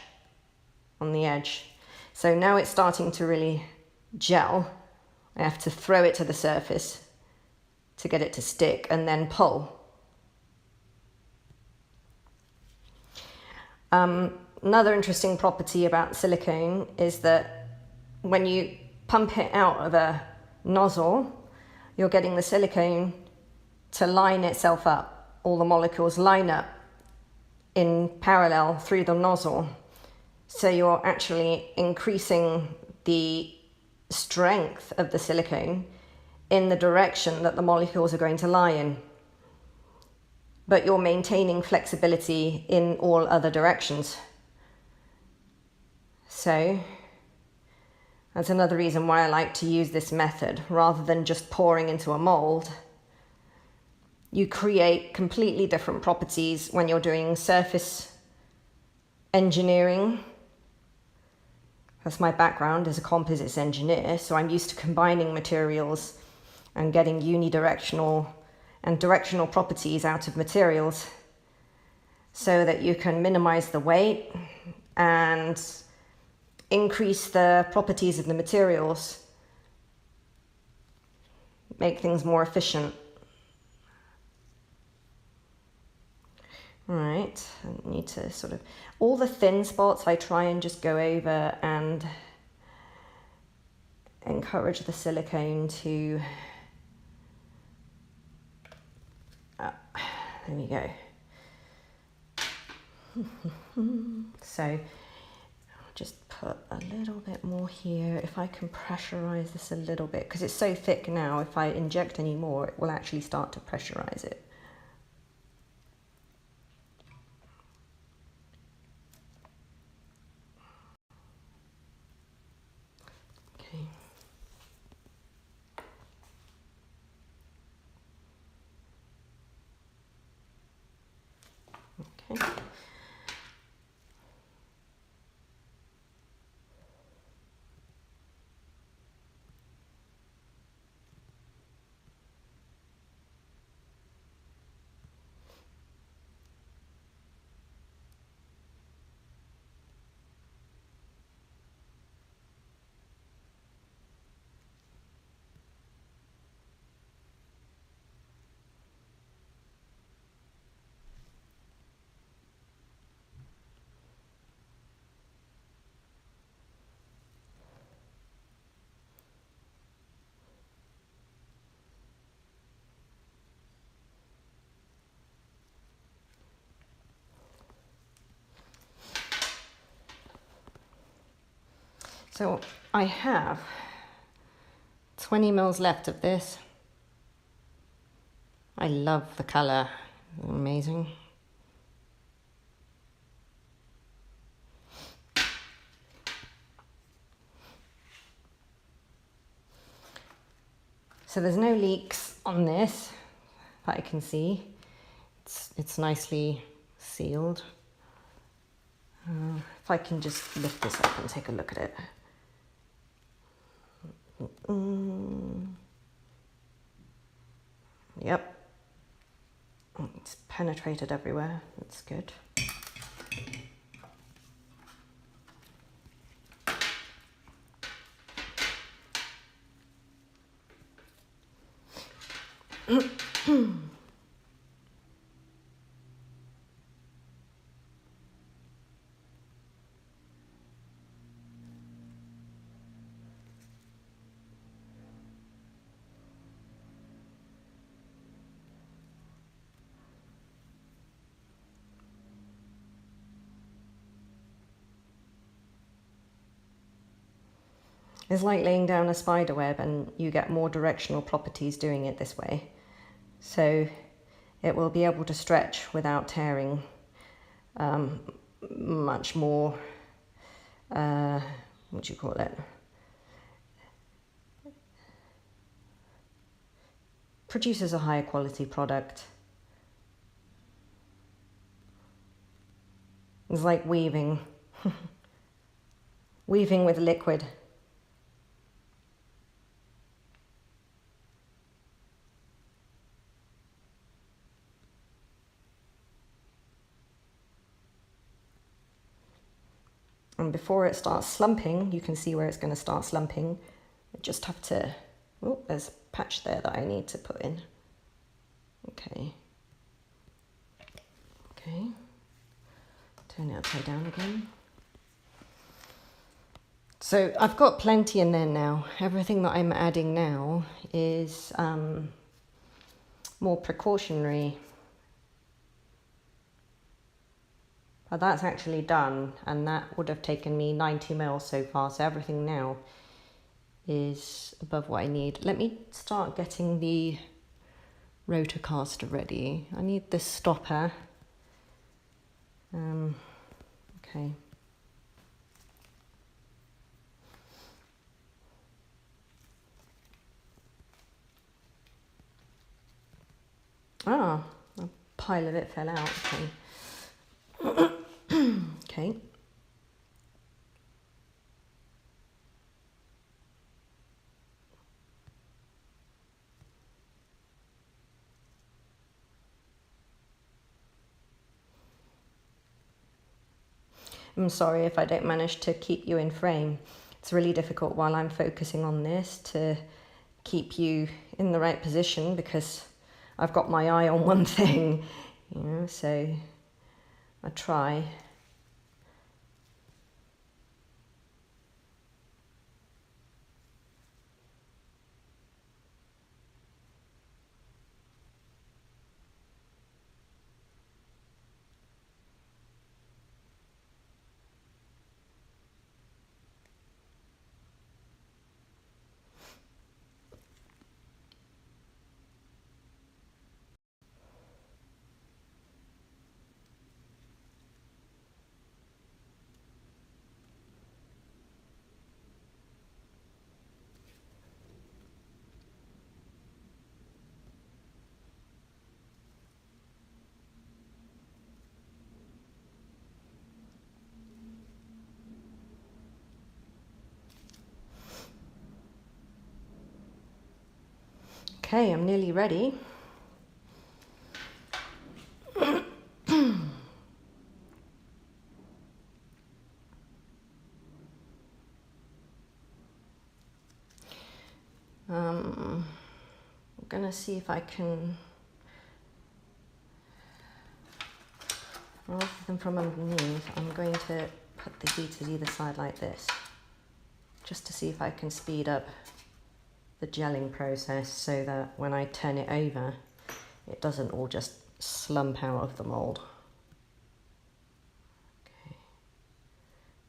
on the edge. So now it's starting to really gel. I have to throw it to the surface to get it to stick and then pull. Another interesting property about silicone is that when you pump it out of a nozzle, you're getting the silicone to line itself up. All the molecules line up in parallel through the nozzle. So you're actually increasing the strength of the silicone in the direction that the molecules are going to lie in. But you're maintaining flexibility in all other directions. So that's another reason why I like to use this method rather than just pouring into a mold. You create completely different properties when you're doing surface engineering. That's my background as a composites engineer, so I'm used to combining materials and getting unidirectional and directional properties out of materials so that you can minimize the weight and increase the properties of the materials, make things more efficient. All right, I need to sort of, all the thin spots I try and just go over and encourage the silicone to, there we go. So I'll just put a little bit more here. If I can pressurize this a little bit, because it's so thick now, if I inject any more, it will actually start to pressurize it. Okay. Okay. So I have 20 mils left of this. I love the color, amazing. So there's no leaks on this that I can see. It's nicely sealed. If I can just lift this up and take a look at it. Yep. It's penetrated everywhere. That's good. It's like laying down a spider web, and you get more directional properties doing it this way. So it will be able to stretch without tearing much more, what do you call it? Produces a higher quality product. It's like weaving, weaving with liquid. And before it starts slumping, you can see where it's going to start slumping. I just have to, oh, there's a patch there that I need to put in. Okay. Okay. Turn it upside down again. So I've got plenty in there now. Everything that I'm adding now is more precautionary. But that's actually done, and that would have taken me 90 mils so far, so everything now is above what I need. Let me start getting the rotor caster ready. I need this stopper. Okay. Ah, a pile of it fell out. Okay. Okay. I'm sorry if I don't manage to keep you in frame. It's really difficult while I'm focusing on this to keep you in the right position because I've got my eye on one thing, you know, so I try. Okay, I'm nearly ready. I'm gonna see if I can, rather than from underneath, I'm going to put the heaters either side like this, just to see if I can speed up the gelling process so that when I turn it over, it doesn't all just slump out of the mold. Okay.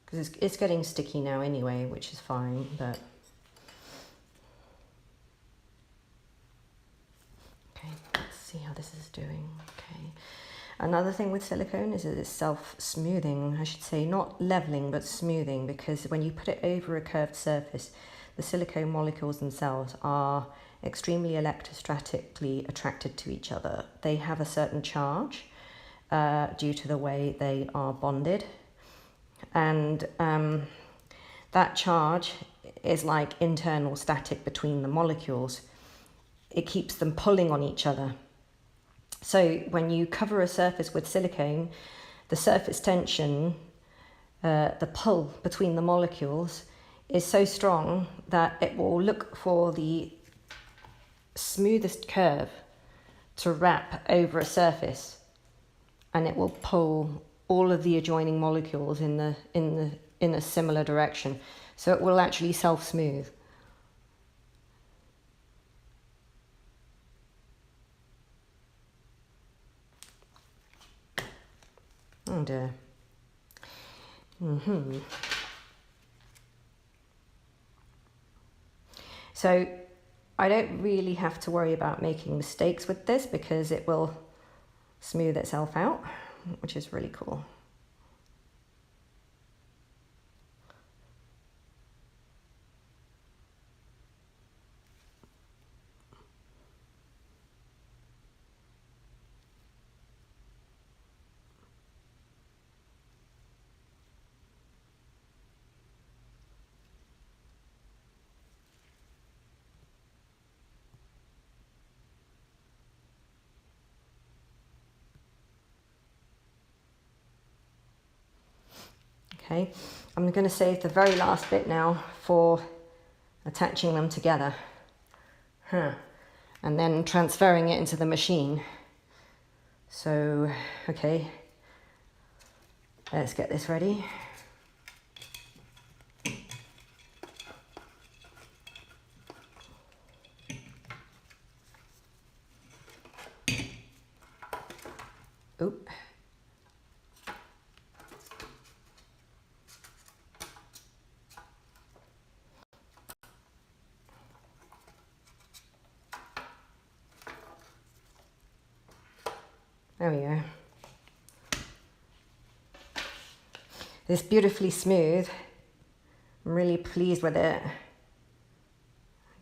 Because it's getting sticky now anyway, which is fine, but okay, let's see how this is doing. Okay. Another thing with silicone is that it's self-smoothing, I should say, not leveling, but smoothing, because when you put it over a curved surface, the silicone molecules themselves are extremely electrostatically attracted to each other. They have a certain charge due to the way they are bonded. And that charge is like internal static between the molecules. It keeps them pulling on each other. So when you cover a surface with silicone, the surface tension, the pull between the molecules is so strong that it will look for the smoothest curve to wrap over a surface, and it will pull all of the adjoining molecules in a similar direction. So it will actually self-smooth. Oh dear. So I don't really have to worry about making mistakes with this because it will smooth itself out, which is really cool. Okay, I'm going to save the very last bit now for attaching them together, and then transferring it into the machine. So, okay, let's get this ready. Oop. There we go. It's beautifully smooth. I'm really pleased with it.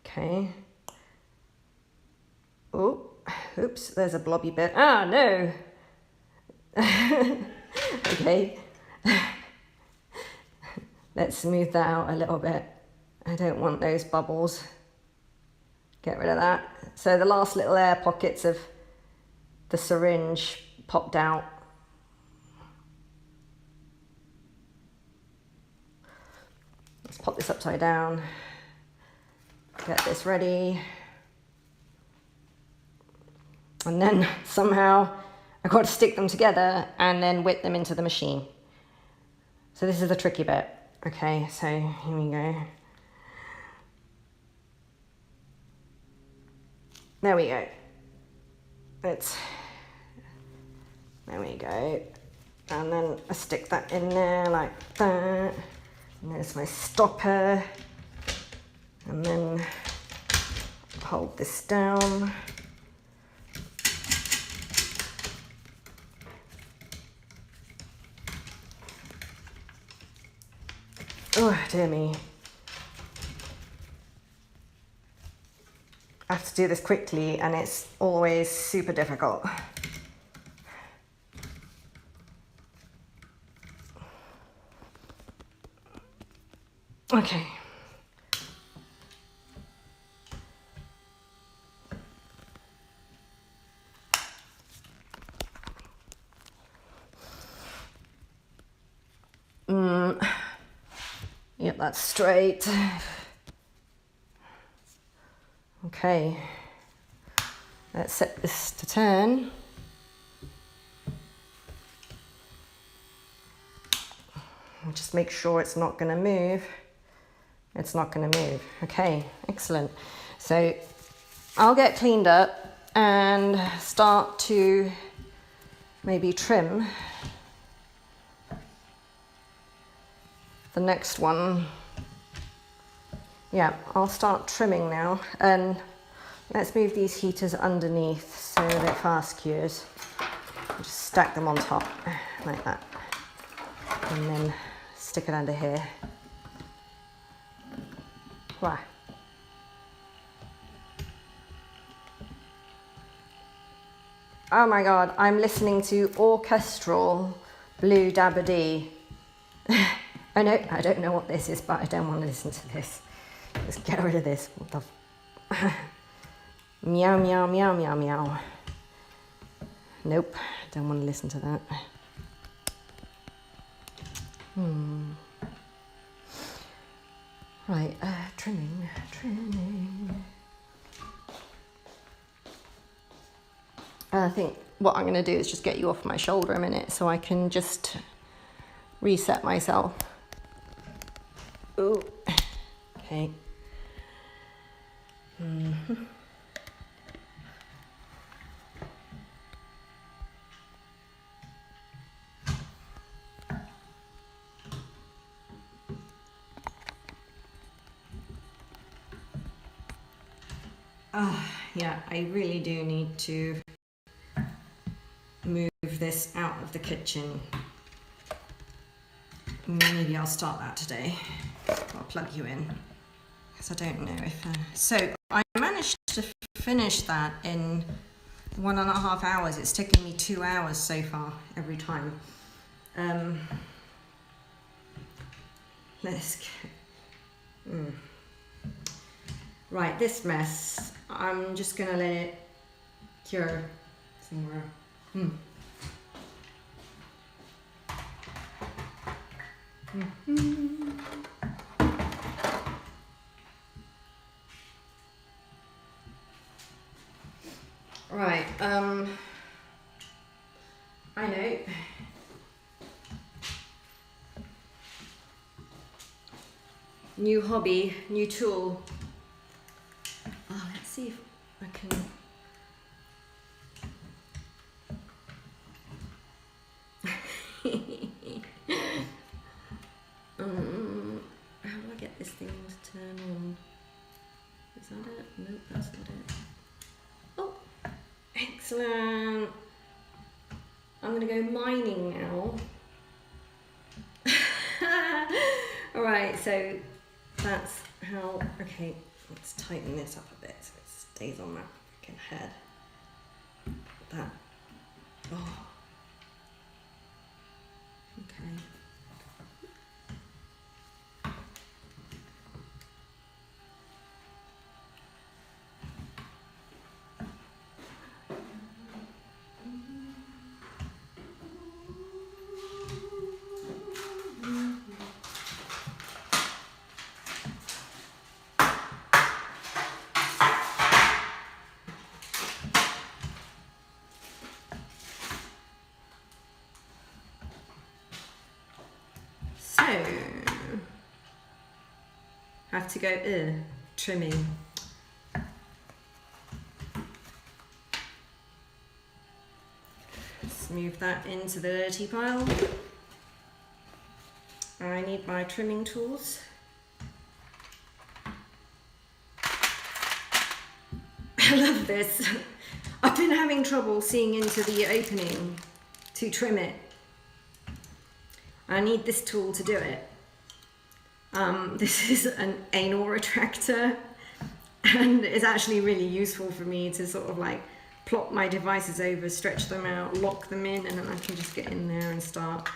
Okay. Oh, oops, there's a blobby bit. Ah, no. Okay. Let's smooth that out a little bit. I don't want those bubbles. Get rid of that. So the last little air pockets of the syringe popped out. pop this upside down, get this ready. And then somehow I've got to stick them together and then whip them into the machine. So this is the tricky bit. Okay, so here we go. There we go. There we go. And then I stick that in there like that. And there's my stopper. And then hold this down. Oh, dear me. I have to do this quickly and it's always super difficult. Okay. Yep, that's straight. Okay, let's set this to turn. Just make sure it's not going to move. It's not going to move. Okay, excellent. So I'll get cleaned up and start to maybe trim the next one. Yeah, I'll start trimming now, and let's move these heaters underneath so they're fast cures. Just stack them on top like that, and then stick it under here. Wow. Oh my God, I'm listening to orchestral Blue Dabba-Dee. I know, I don't know what this is, but I don't want to listen to this. Let's get rid of this. What the meow, meow, meow, meow, meow. Nope, don't want to listen to that. Right, trimming. I think what I'm going to do is just get you off my shoulder a minute so I can just reset myself. Ooh. Okay. Yeah, I really do need to move this out of the kitchen. Maybe I'll start that today. I'll plug you in, because I don't know if... So I managed to finish that in 1.5 hours. It's taken me 2 hours so far every time. Let's get... Right, this mess, I'm just gonna let it cure somewhere. Right, I know. New hobby, new tool. Oh, let's see if I can... How do I get this thing to turn on? Is that it? Nope, that's not it. Oh, excellent. I'm going to go mining now. All right, so that's how... Okay, let's tighten this up a bit so it stays on that freaking head. That. Oh. Okay. have to go, trimming. Let's move that into the dirty pile. I need my trimming tools. I love this. I've been having trouble seeing into the opening to trim it. I need this tool to do it. This is an anal retractor, and it's actually really useful for me to sort of like plop my devices over, stretch them out, lock them in, and then I can just get in there and start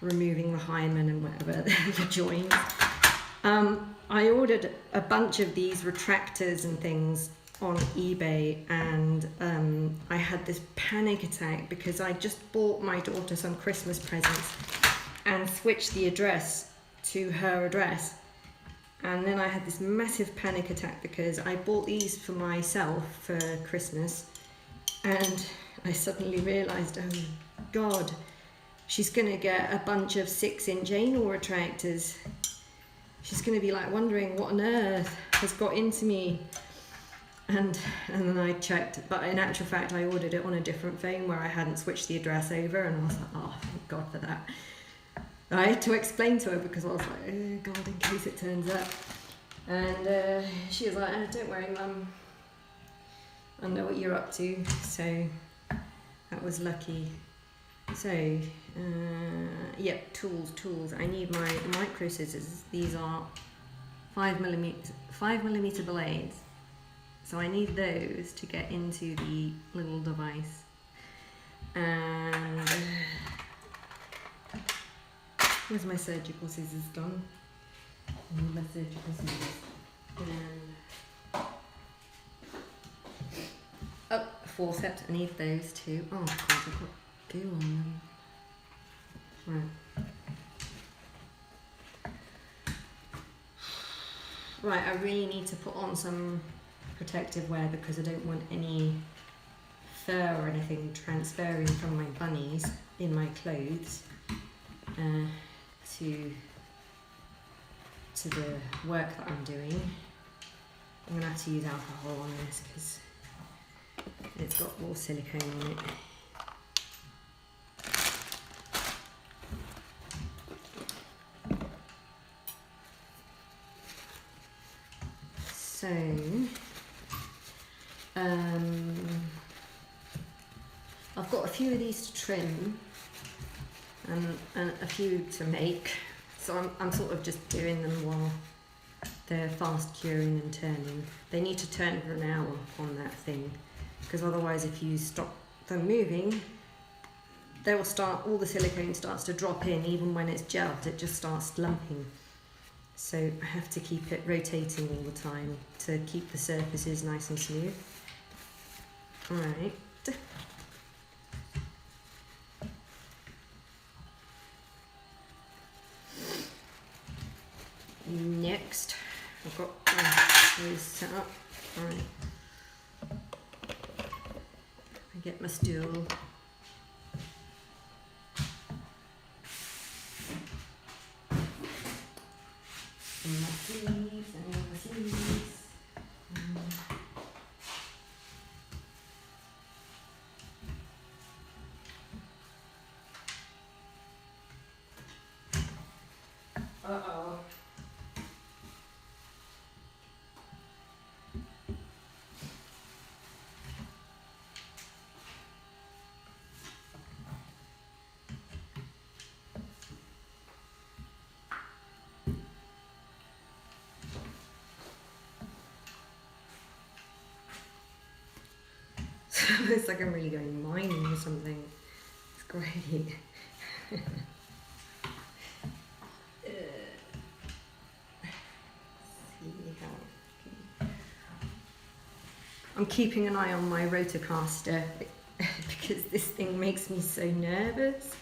removing the hymen and whatever, the joins. I ordered a bunch of these retractors and things on eBay, and I had this panic attack because I just bought my daughter some Christmas presents and switched the address to her address, and then I had this massive panic attack because I bought these for myself for Christmas, and I suddenly realized, oh God, she's gonna get a bunch of 6-inch anal retractors. She's gonna be like wondering what on earth has got into me. And then I checked, but in actual fact I ordered it on a different phone where I hadn't switched the address over, and I was like, oh thank God for that. I had to explain to her because I was like, oh God, in case it turns up. And she was like, oh, don't worry Mum, I know what you're up to. So that was lucky. So yep, tools. I need my micro scissors. These are 5mm blades. So I need those to get into the little device. And where's my surgical scissors gone? I need my surgical scissors. And forceps, I need those too. Oh God, I've got goo on them. Right, I really need to put on some protective wear because I don't want any fur or anything transferring from my bunnies in my clothes to the work that I'm doing. I'm gonna have to use alcohol on this because it's got more silicone on it. So I've got a few of these to trim and a few to make, so I'm sort of just doing them while they're fast curing and turning. They need to turn for an hour on that thing, because otherwise if you stop them moving, they will start, all the silicone starts to drop in. Even when it's gelled, it just starts lumping. So I have to keep it rotating all the time to keep the surfaces nice and smooth. Alright. Next, I've got those set up. Alright. I get my stool. And my sleeves, and my sleeves. Uh-oh. It's like I'm really going mining or something. It's great. I'm keeping an eye on my rotocaster because this thing makes me so nervous.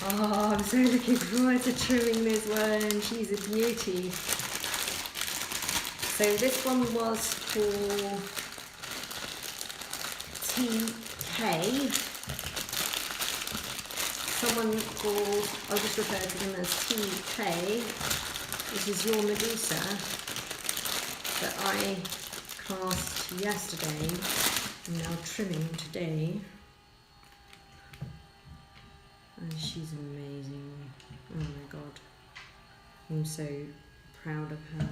Oh, I'm so looking forward to trimming this one. She's a beauty. So this one was for TK. someone called, I'll just refer to them as TK. This is your Medusa that I cast yesterday. I'm now trimming today. And she's amazing. Oh my god. I'm so proud of her.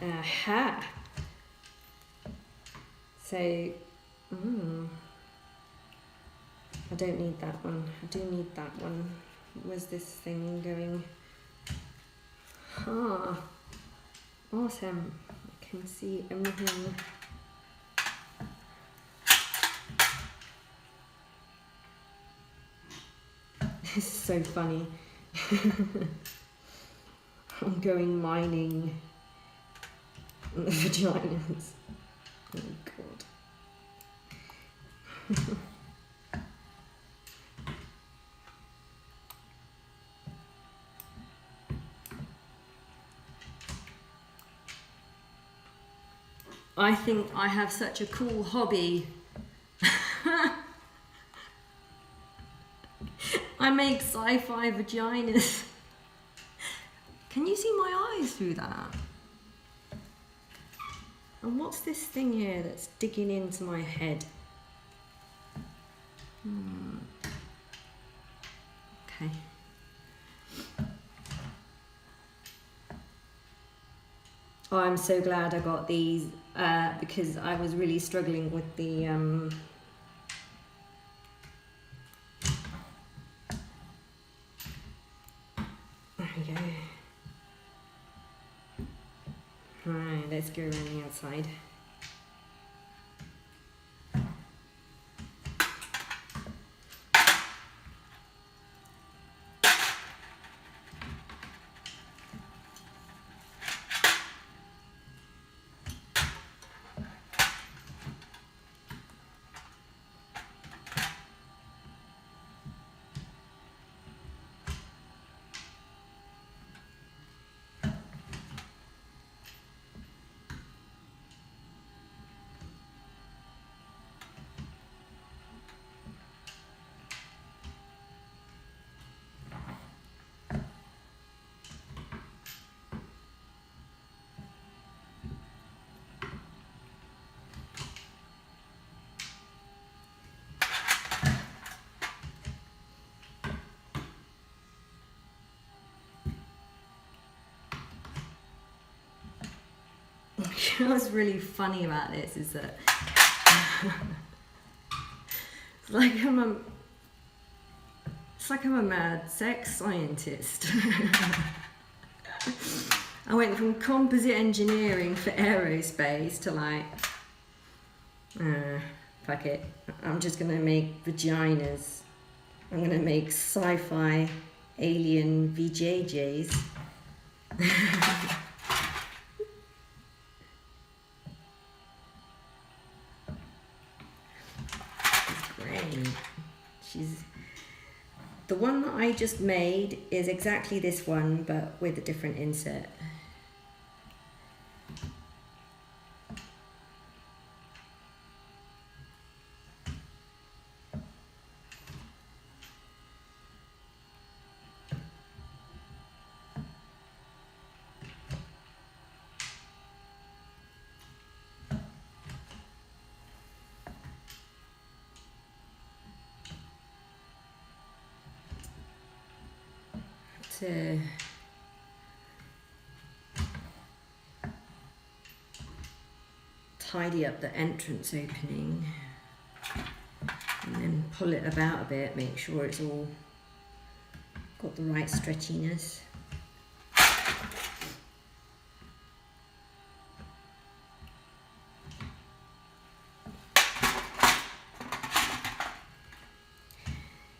Aha! So, I don't need that one. I do need that one. Where's this thing going? Ah, awesome. I can see everything. This is so funny. I'm going mining the vaginas. Oh god. I think I have such a cool hobby. I make sci-fi vaginas. Can you see my eyes through that? And what's this thing here that's digging into my head? Okay. Oh, I'm so glad I got these because I was really struggling with the there we go. Right, let's go around the outside. What's really funny about this is that it's like I'm a mad sex scientist. I went from composite engineering for aerospace to like, fuck it, I'm just gonna make vaginas. I'm gonna make sci-fi alien VJJs. The one that I just made is exactly this one, but with a different insert. To tidy up the entrance opening and then pull it about a bit, make sure it's all got the right stretchiness.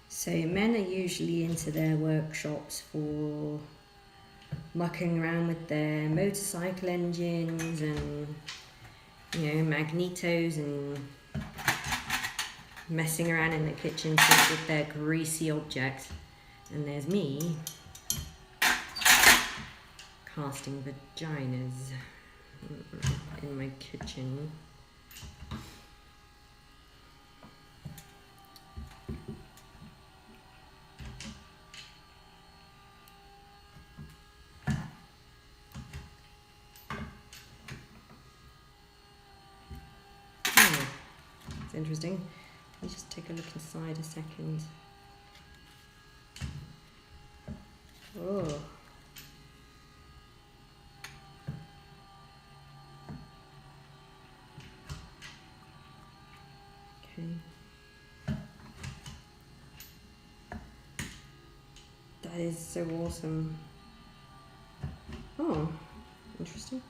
So men are usually into their workshops for mucking around with their motorcycle engines and you know, magnetos and messing around in the kitchen sink with their greasy objects. And there's me casting vaginas in my kitchen. It's interesting. Let me just take a look inside a second. Oh. Okay. That is so awesome. Oh, interesting.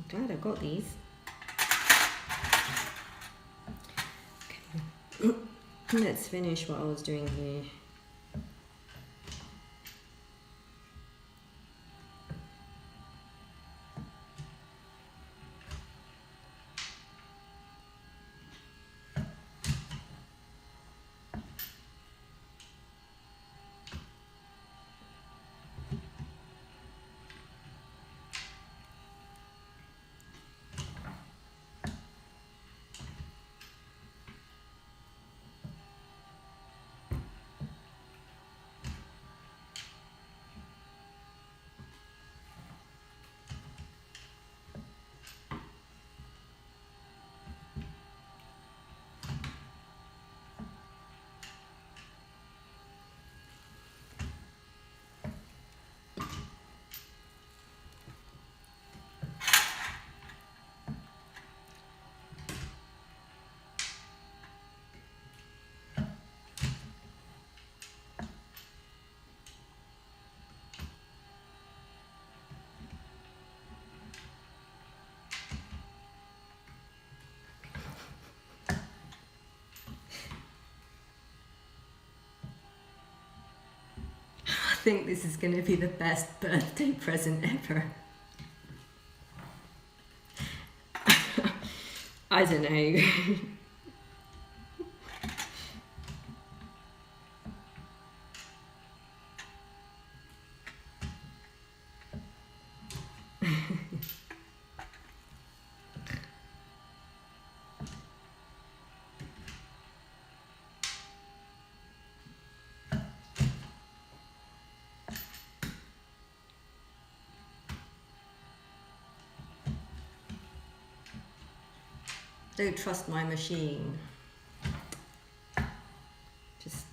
I'm glad I got these. Okay. Let's finish what I was doing here. I think this is going to be the best birthday present ever. I don't know. Don't trust my machine. Just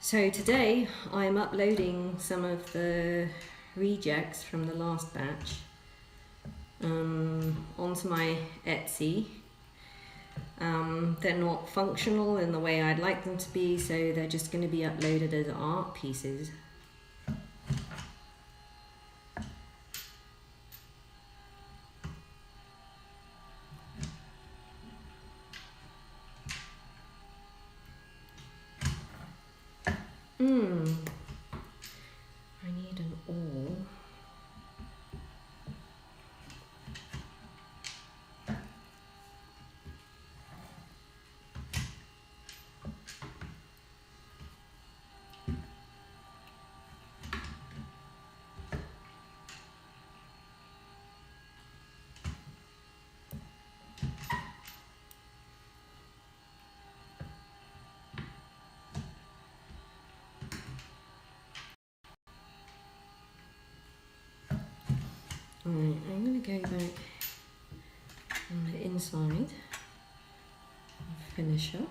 so today I'm uploading some of the rejects from the last batch onto my Etsy. They're not functional in the way I'd like them to be, so they're just going to be uploaded as art pieces. I need an awl. Alright, I'm going to go back on the inside and finish up.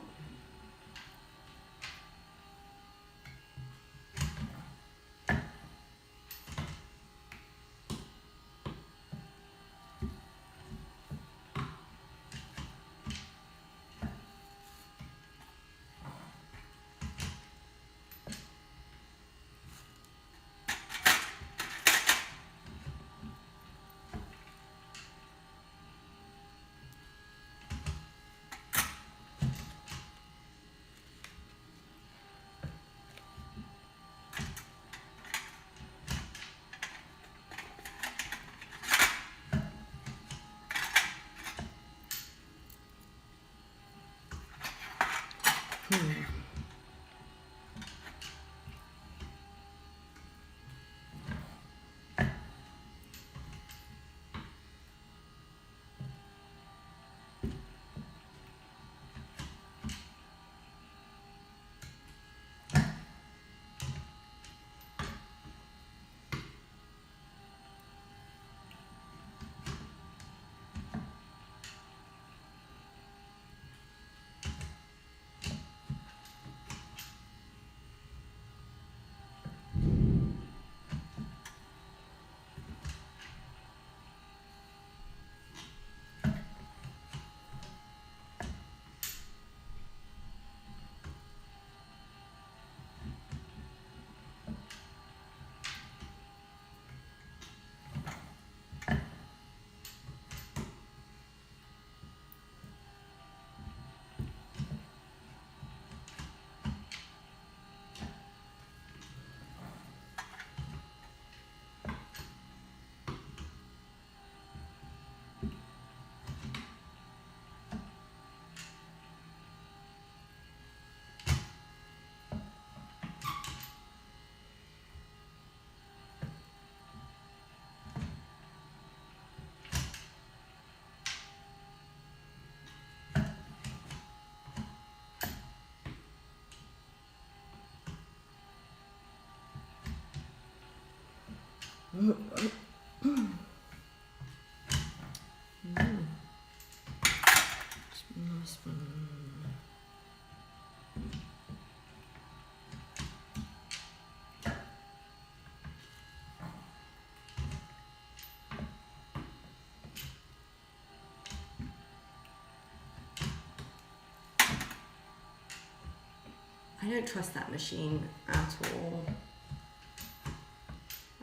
I don't trust that machine at all.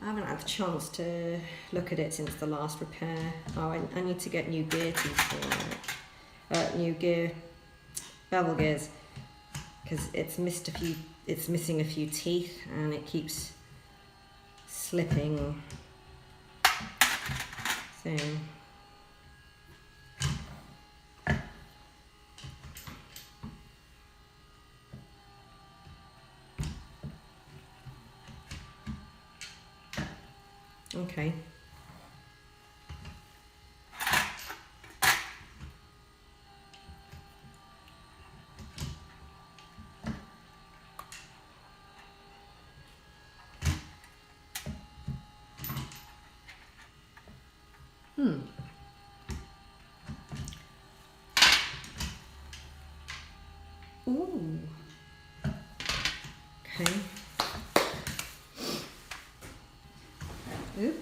I haven't had the chance to look at it since the last repair. Oh, I need to get new gear teeth for it. New gear, bevel gears, because it's missing a few teeth and it keeps slipping. So okay. Ooh. Okay. Oop.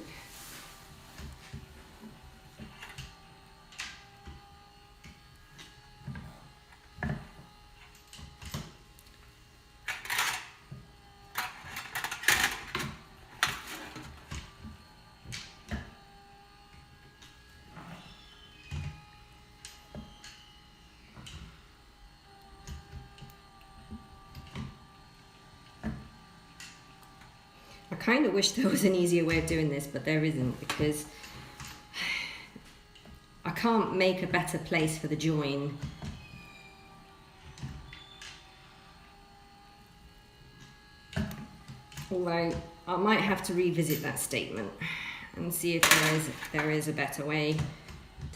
I kind of wish there was an easier way of doing this, but there isn't, because I can't make a better place for the join. Although I might have to revisit that statement and see if there is a better way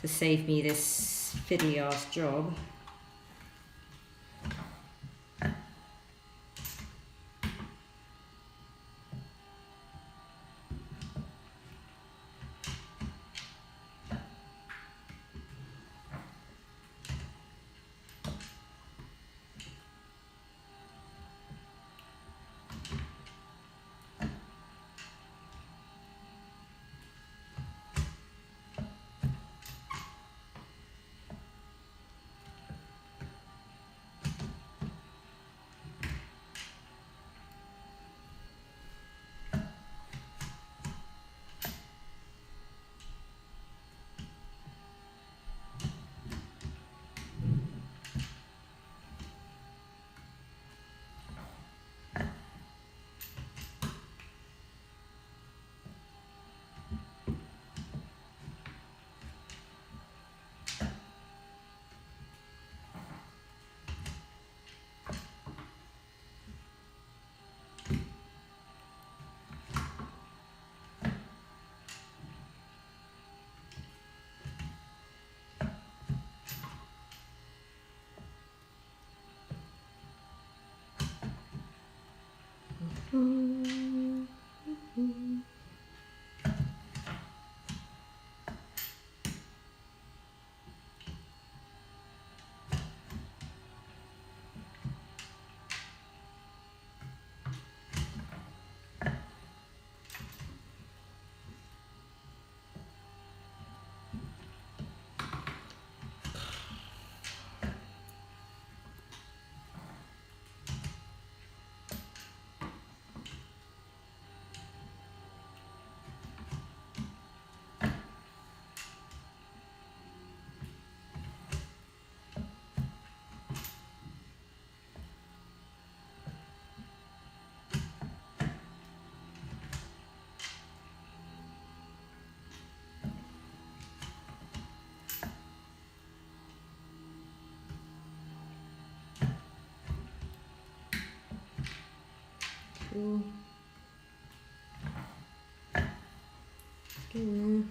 to save me this fiddly ass job. Cool. Get in there.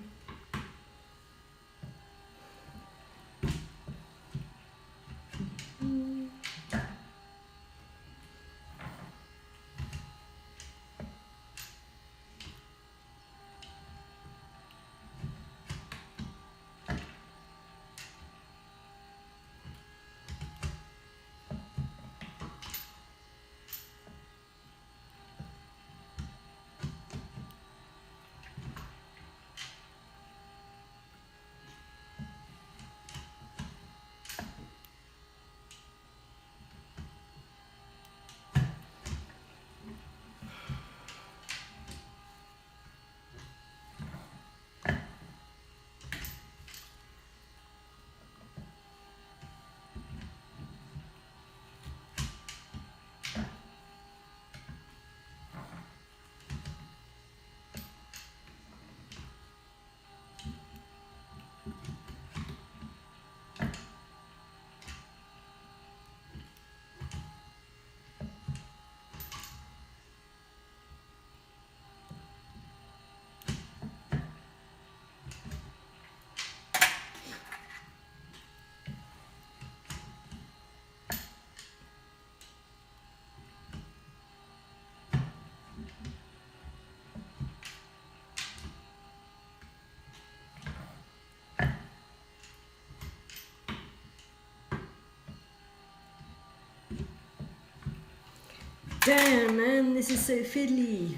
Damn, man, this is so fiddly.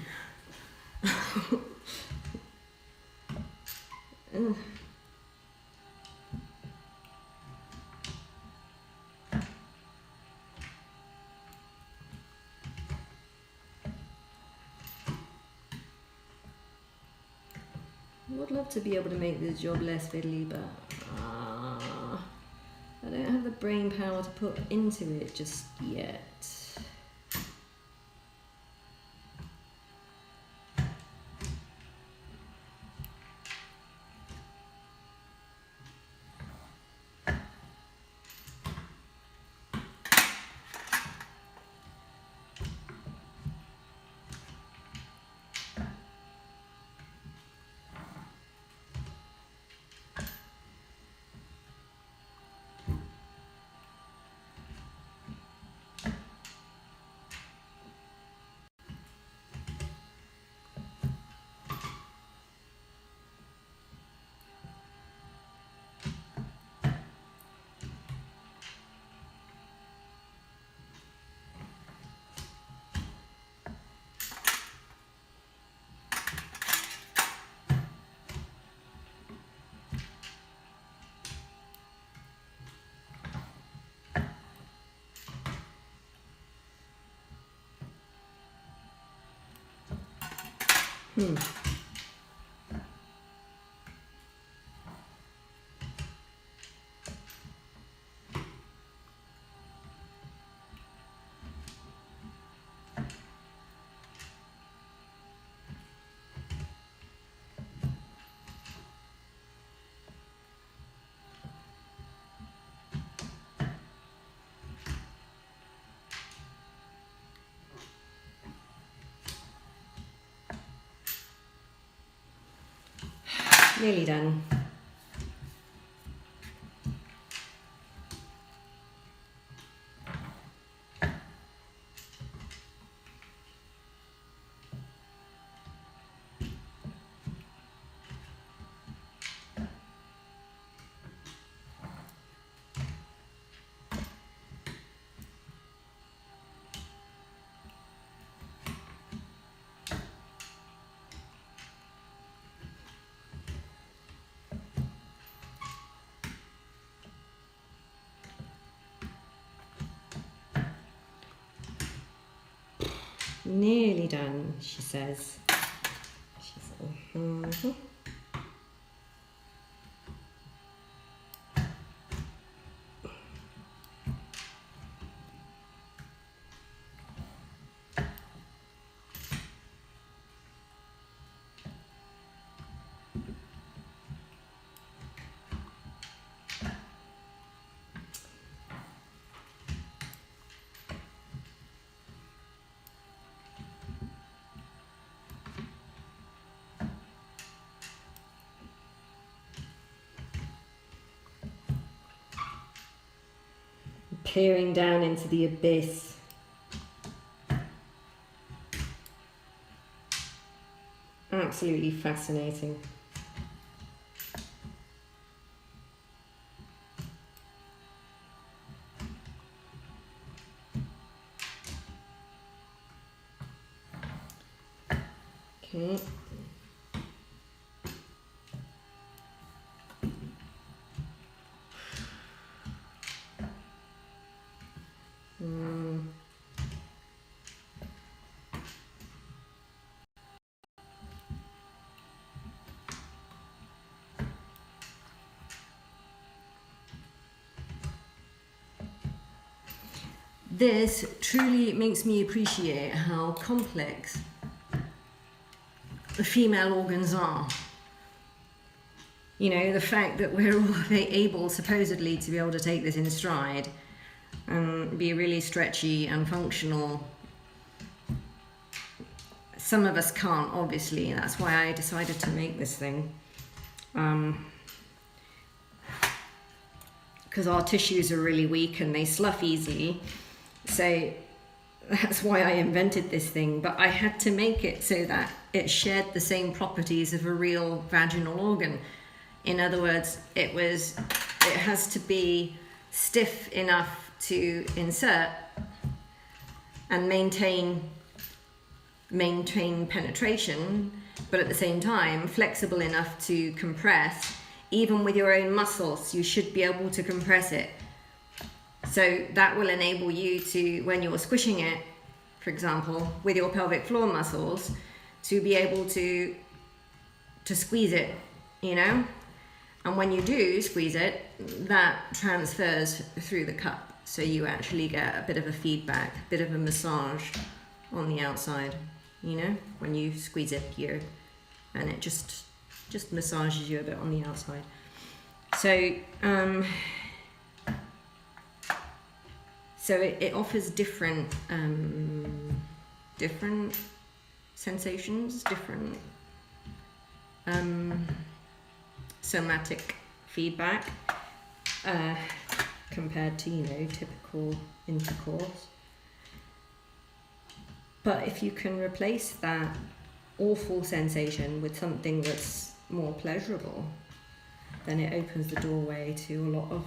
I would love to be able to make this job less fiddly, but I don't have the brain power to put into it just yet. Nearly done. Nearly done, she says. She's all, peering down into the abyss. Absolutely fascinating. Okay. This truly makes me appreciate how complex the female organs are. You know, the fact that we're all able, supposedly, to be able to take this in stride and be really stretchy and functional. Some of us can't, obviously, and that's why I decided to make this thing. Because our tissues are really weak and they slough easily. So that's why I invented this thing, but I had to make it so that it shared the same properties of a real vaginal organ. In other words, it has to be stiff enough to insert and maintain penetration, but at the same time flexible enough to compress. Even with your own muscles, you should be able to compress it. So that will enable you to, when you're squishing it, for example, with your pelvic floor muscles, to be able to squeeze it, you know? And when you do squeeze it, that transfers through the cup. So you actually get a bit of a feedback, a bit of a massage on the outside, you know? When you squeeze it here, and it just massages you a bit on the outside. So, it offers different sensations, different somatic feedback compared to, you know, typical intercourse. But if you can replace that awful sensation with something that's more pleasurable, then it opens the doorway to a lot of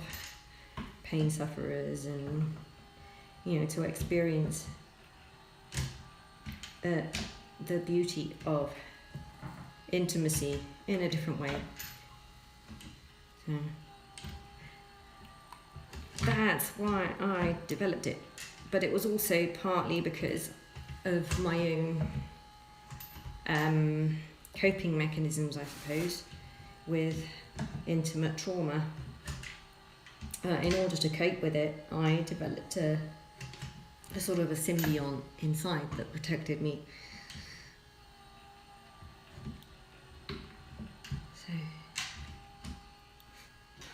pain sufferers, and, you know, to experience the beauty of intimacy in a different way. So that's why I developed it. But it was also partly because of my own coping mechanisms, I suppose, with intimate trauma. In order to cope with it, I developed a sort of a symbiont inside that protected me.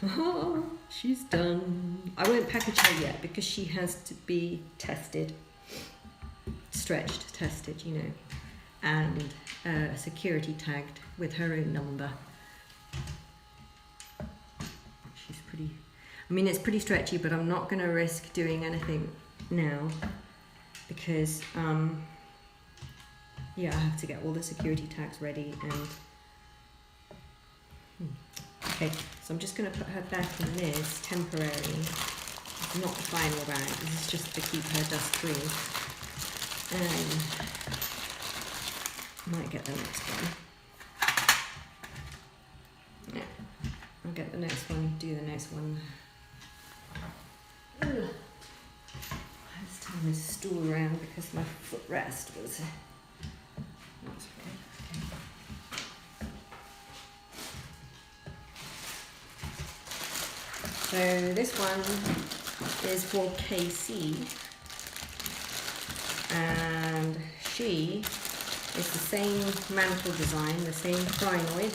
So, she's done. I won't package her yet because she has to be tested, stretched, tested, you know, and security tagged with her own number. She's pretty, I mean, it's pretty stretchy, but I'm not going to risk doing anything now because, yeah, I have to get all the security tags ready and, okay, so I'm just going to put her back in this temporarily. It's not the final bag, this is just to keep her dust free. And might get the next one. Yeah, I'll get the next one, do the next one. Let's turn this stool around. again because my footrest was. So this one is for KC, and she is the same mantle design, the same crinoid,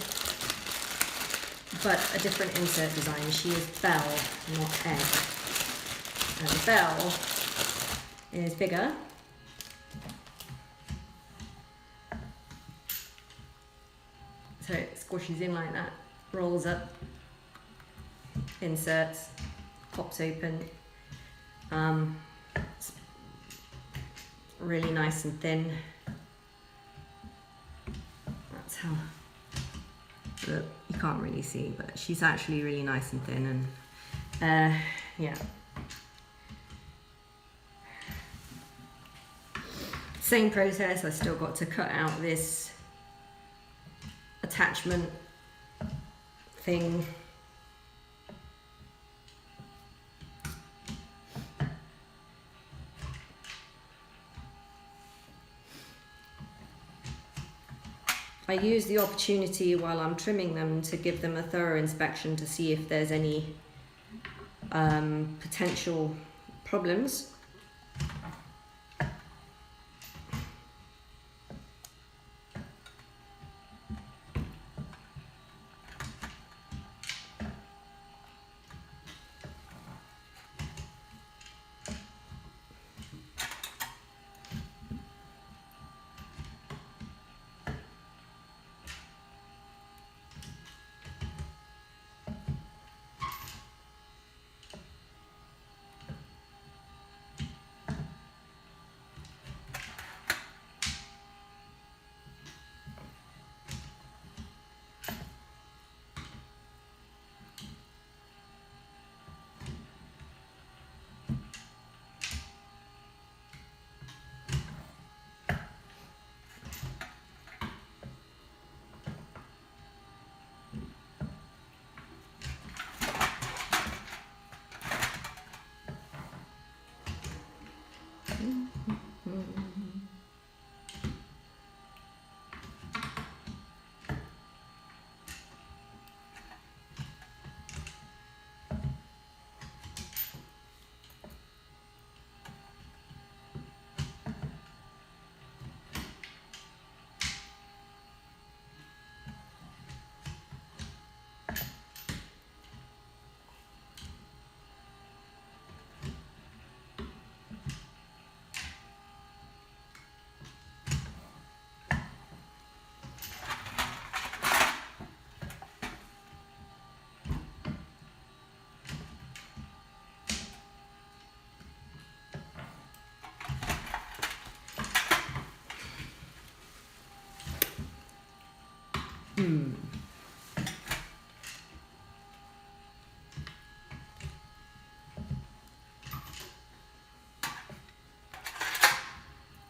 but a different insert design. She is bell, not egg. And bell is bigger. So it squishes in like that, rolls up, inserts, pops open. It's really nice and thin. That's how, look, you can't really see, but she's actually really nice and thin, and yeah. Same process, I still got to cut out this attachment thing. I use the opportunity while I'm trimming them to give them a thorough inspection to see if there's any potential problems.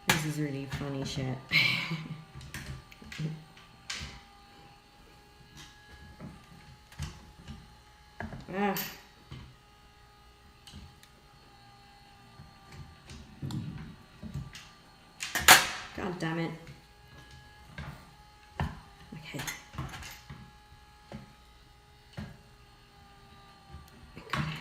This is really funny shit. Ah. God damn it. Okay. Got it.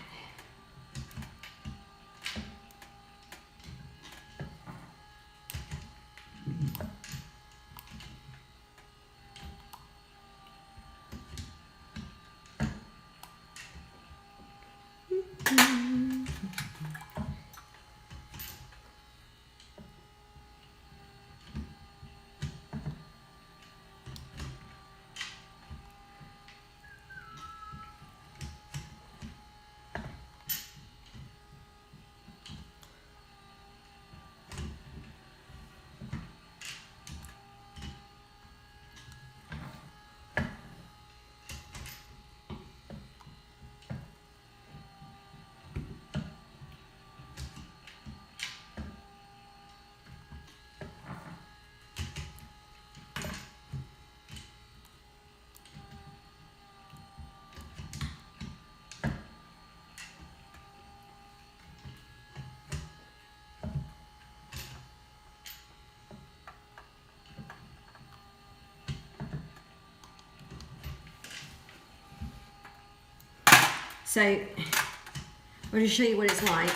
So I'm going to show you what it's like.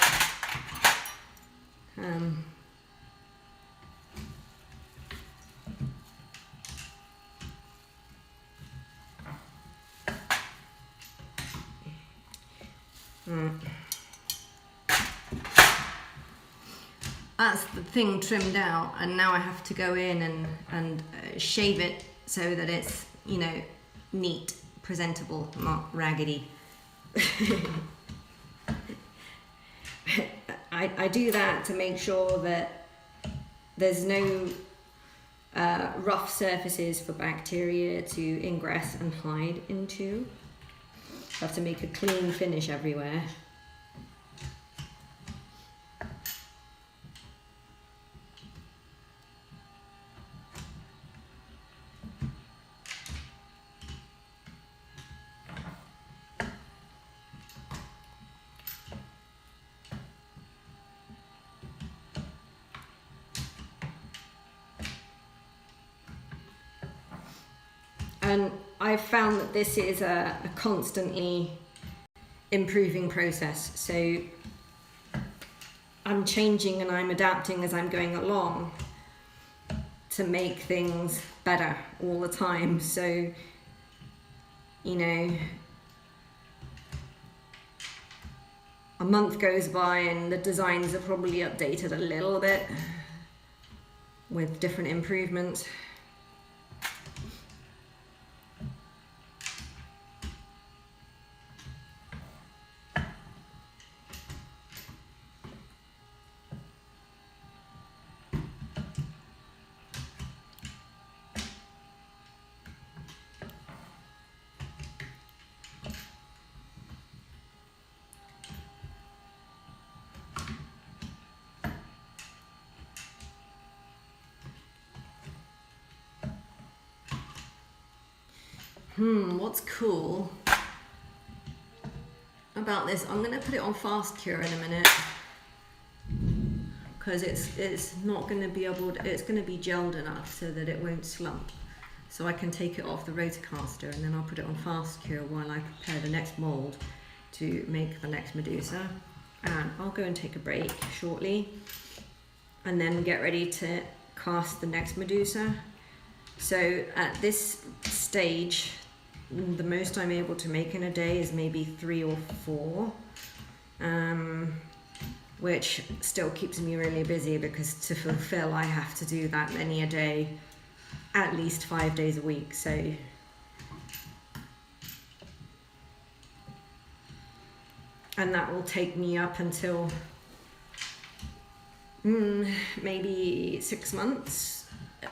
That's the thing trimmed out, and now I have to go in and shave it so that it's, you know, neat, presentable, not raggedy. I do that to make sure that there's no rough surfaces for bacteria to ingress and hide into. I have to make a clean finish everywhere. And I've found that this is a constantly improving process. So I'm changing and I'm adapting as I'm going along to make things better all the time. So, you know, a month goes by and the designs are probably updated a little bit with different improvements. What's cool about this, I'm gonna put it on fast cure in a minute because it's not gonna be able to, it's gonna be gelled enough so that it won't slump. So I can take it off the rotocaster and then I'll put it on fast cure while I prepare the next mold to make the next Medusa. And I'll go and take a break shortly and then get ready to cast the next Medusa. So at this stage, the most I'm able to make in a day is maybe 3 or 4, which still keeps me really busy because to fulfill I have to do that many a day, at least 5 days a week. So and that will take me up until maybe 6 months,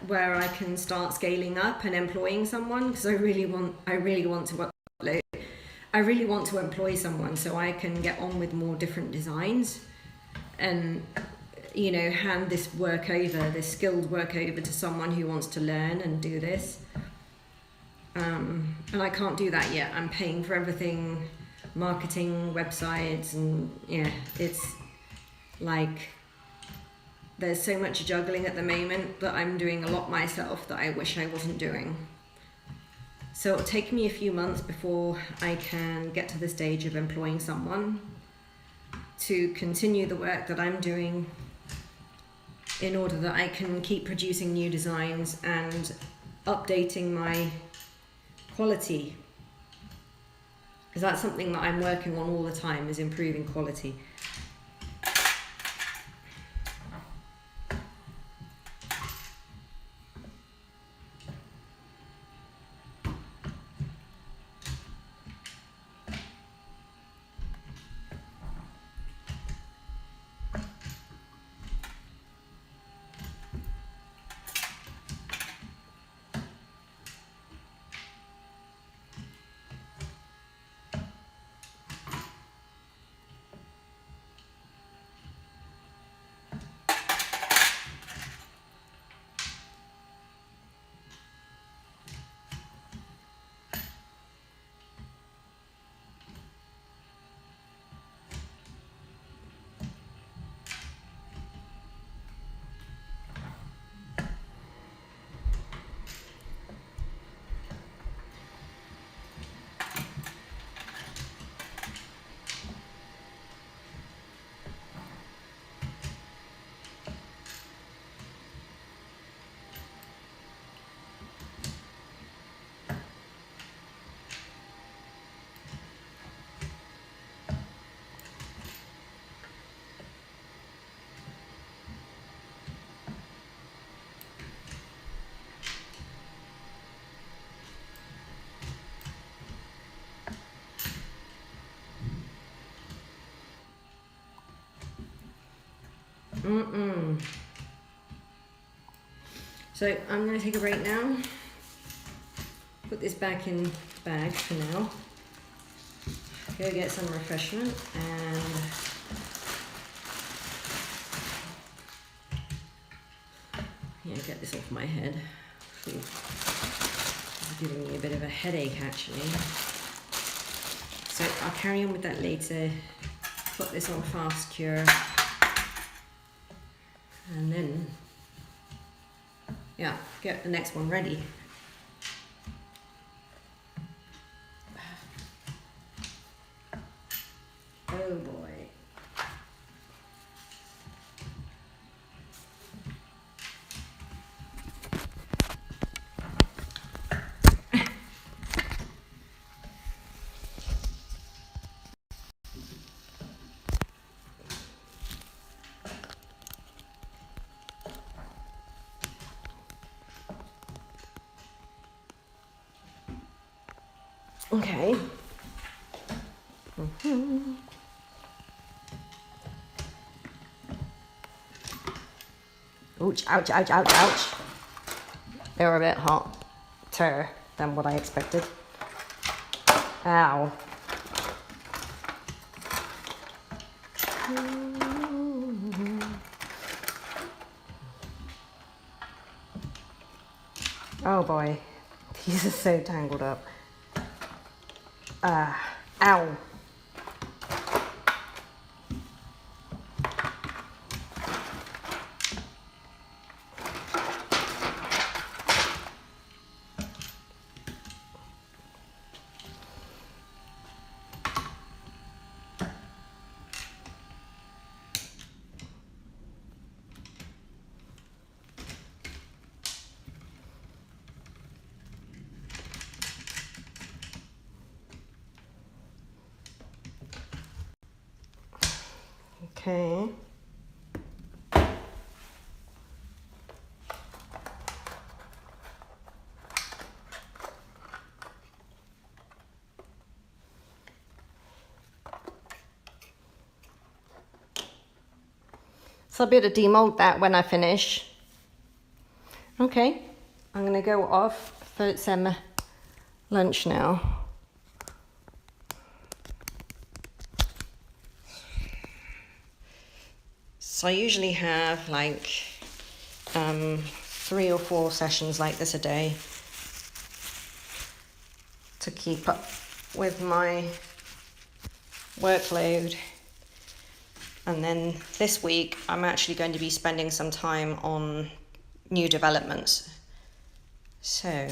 where I can start scaling up and employing someone, because I really want to employ someone so I can get on with more different designs and, you know, hand this skilled work over to someone who wants to learn and do this. And I can't do that yet. I'm paying for everything, marketing, websites, and yeah, it's like there's so much juggling at the moment that I'm doing a lot myself that I wish I wasn't doing. So it'll take me a few months before I can get to the stage of employing someone to continue the work that I'm doing in order that I can keep producing new designs and updating my quality. Because that's something that I'm working on all the time, is improving quality. So I'm going to take a break now. Put this back in the bag for now. Go get some refreshment and get this off my head. It's giving me a bit of a headache actually. So I'll carry on with that later. Put this on fast cure. And then, yeah, get the next one ready. Oh boy. Okay. Ouch, ouch, ouch, ouch, ouch. They were a bit hotter than what I expected. Ow. Oh boy, these are so tangled up. Ow. Okay. So I'll be able to demold that when I finish. Okay, I'm gonna go off for some lunch now. So I usually have like 3 or 4 sessions like this a day to keep up with my workload. And then this week I'm actually going to be spending some time on new developments. So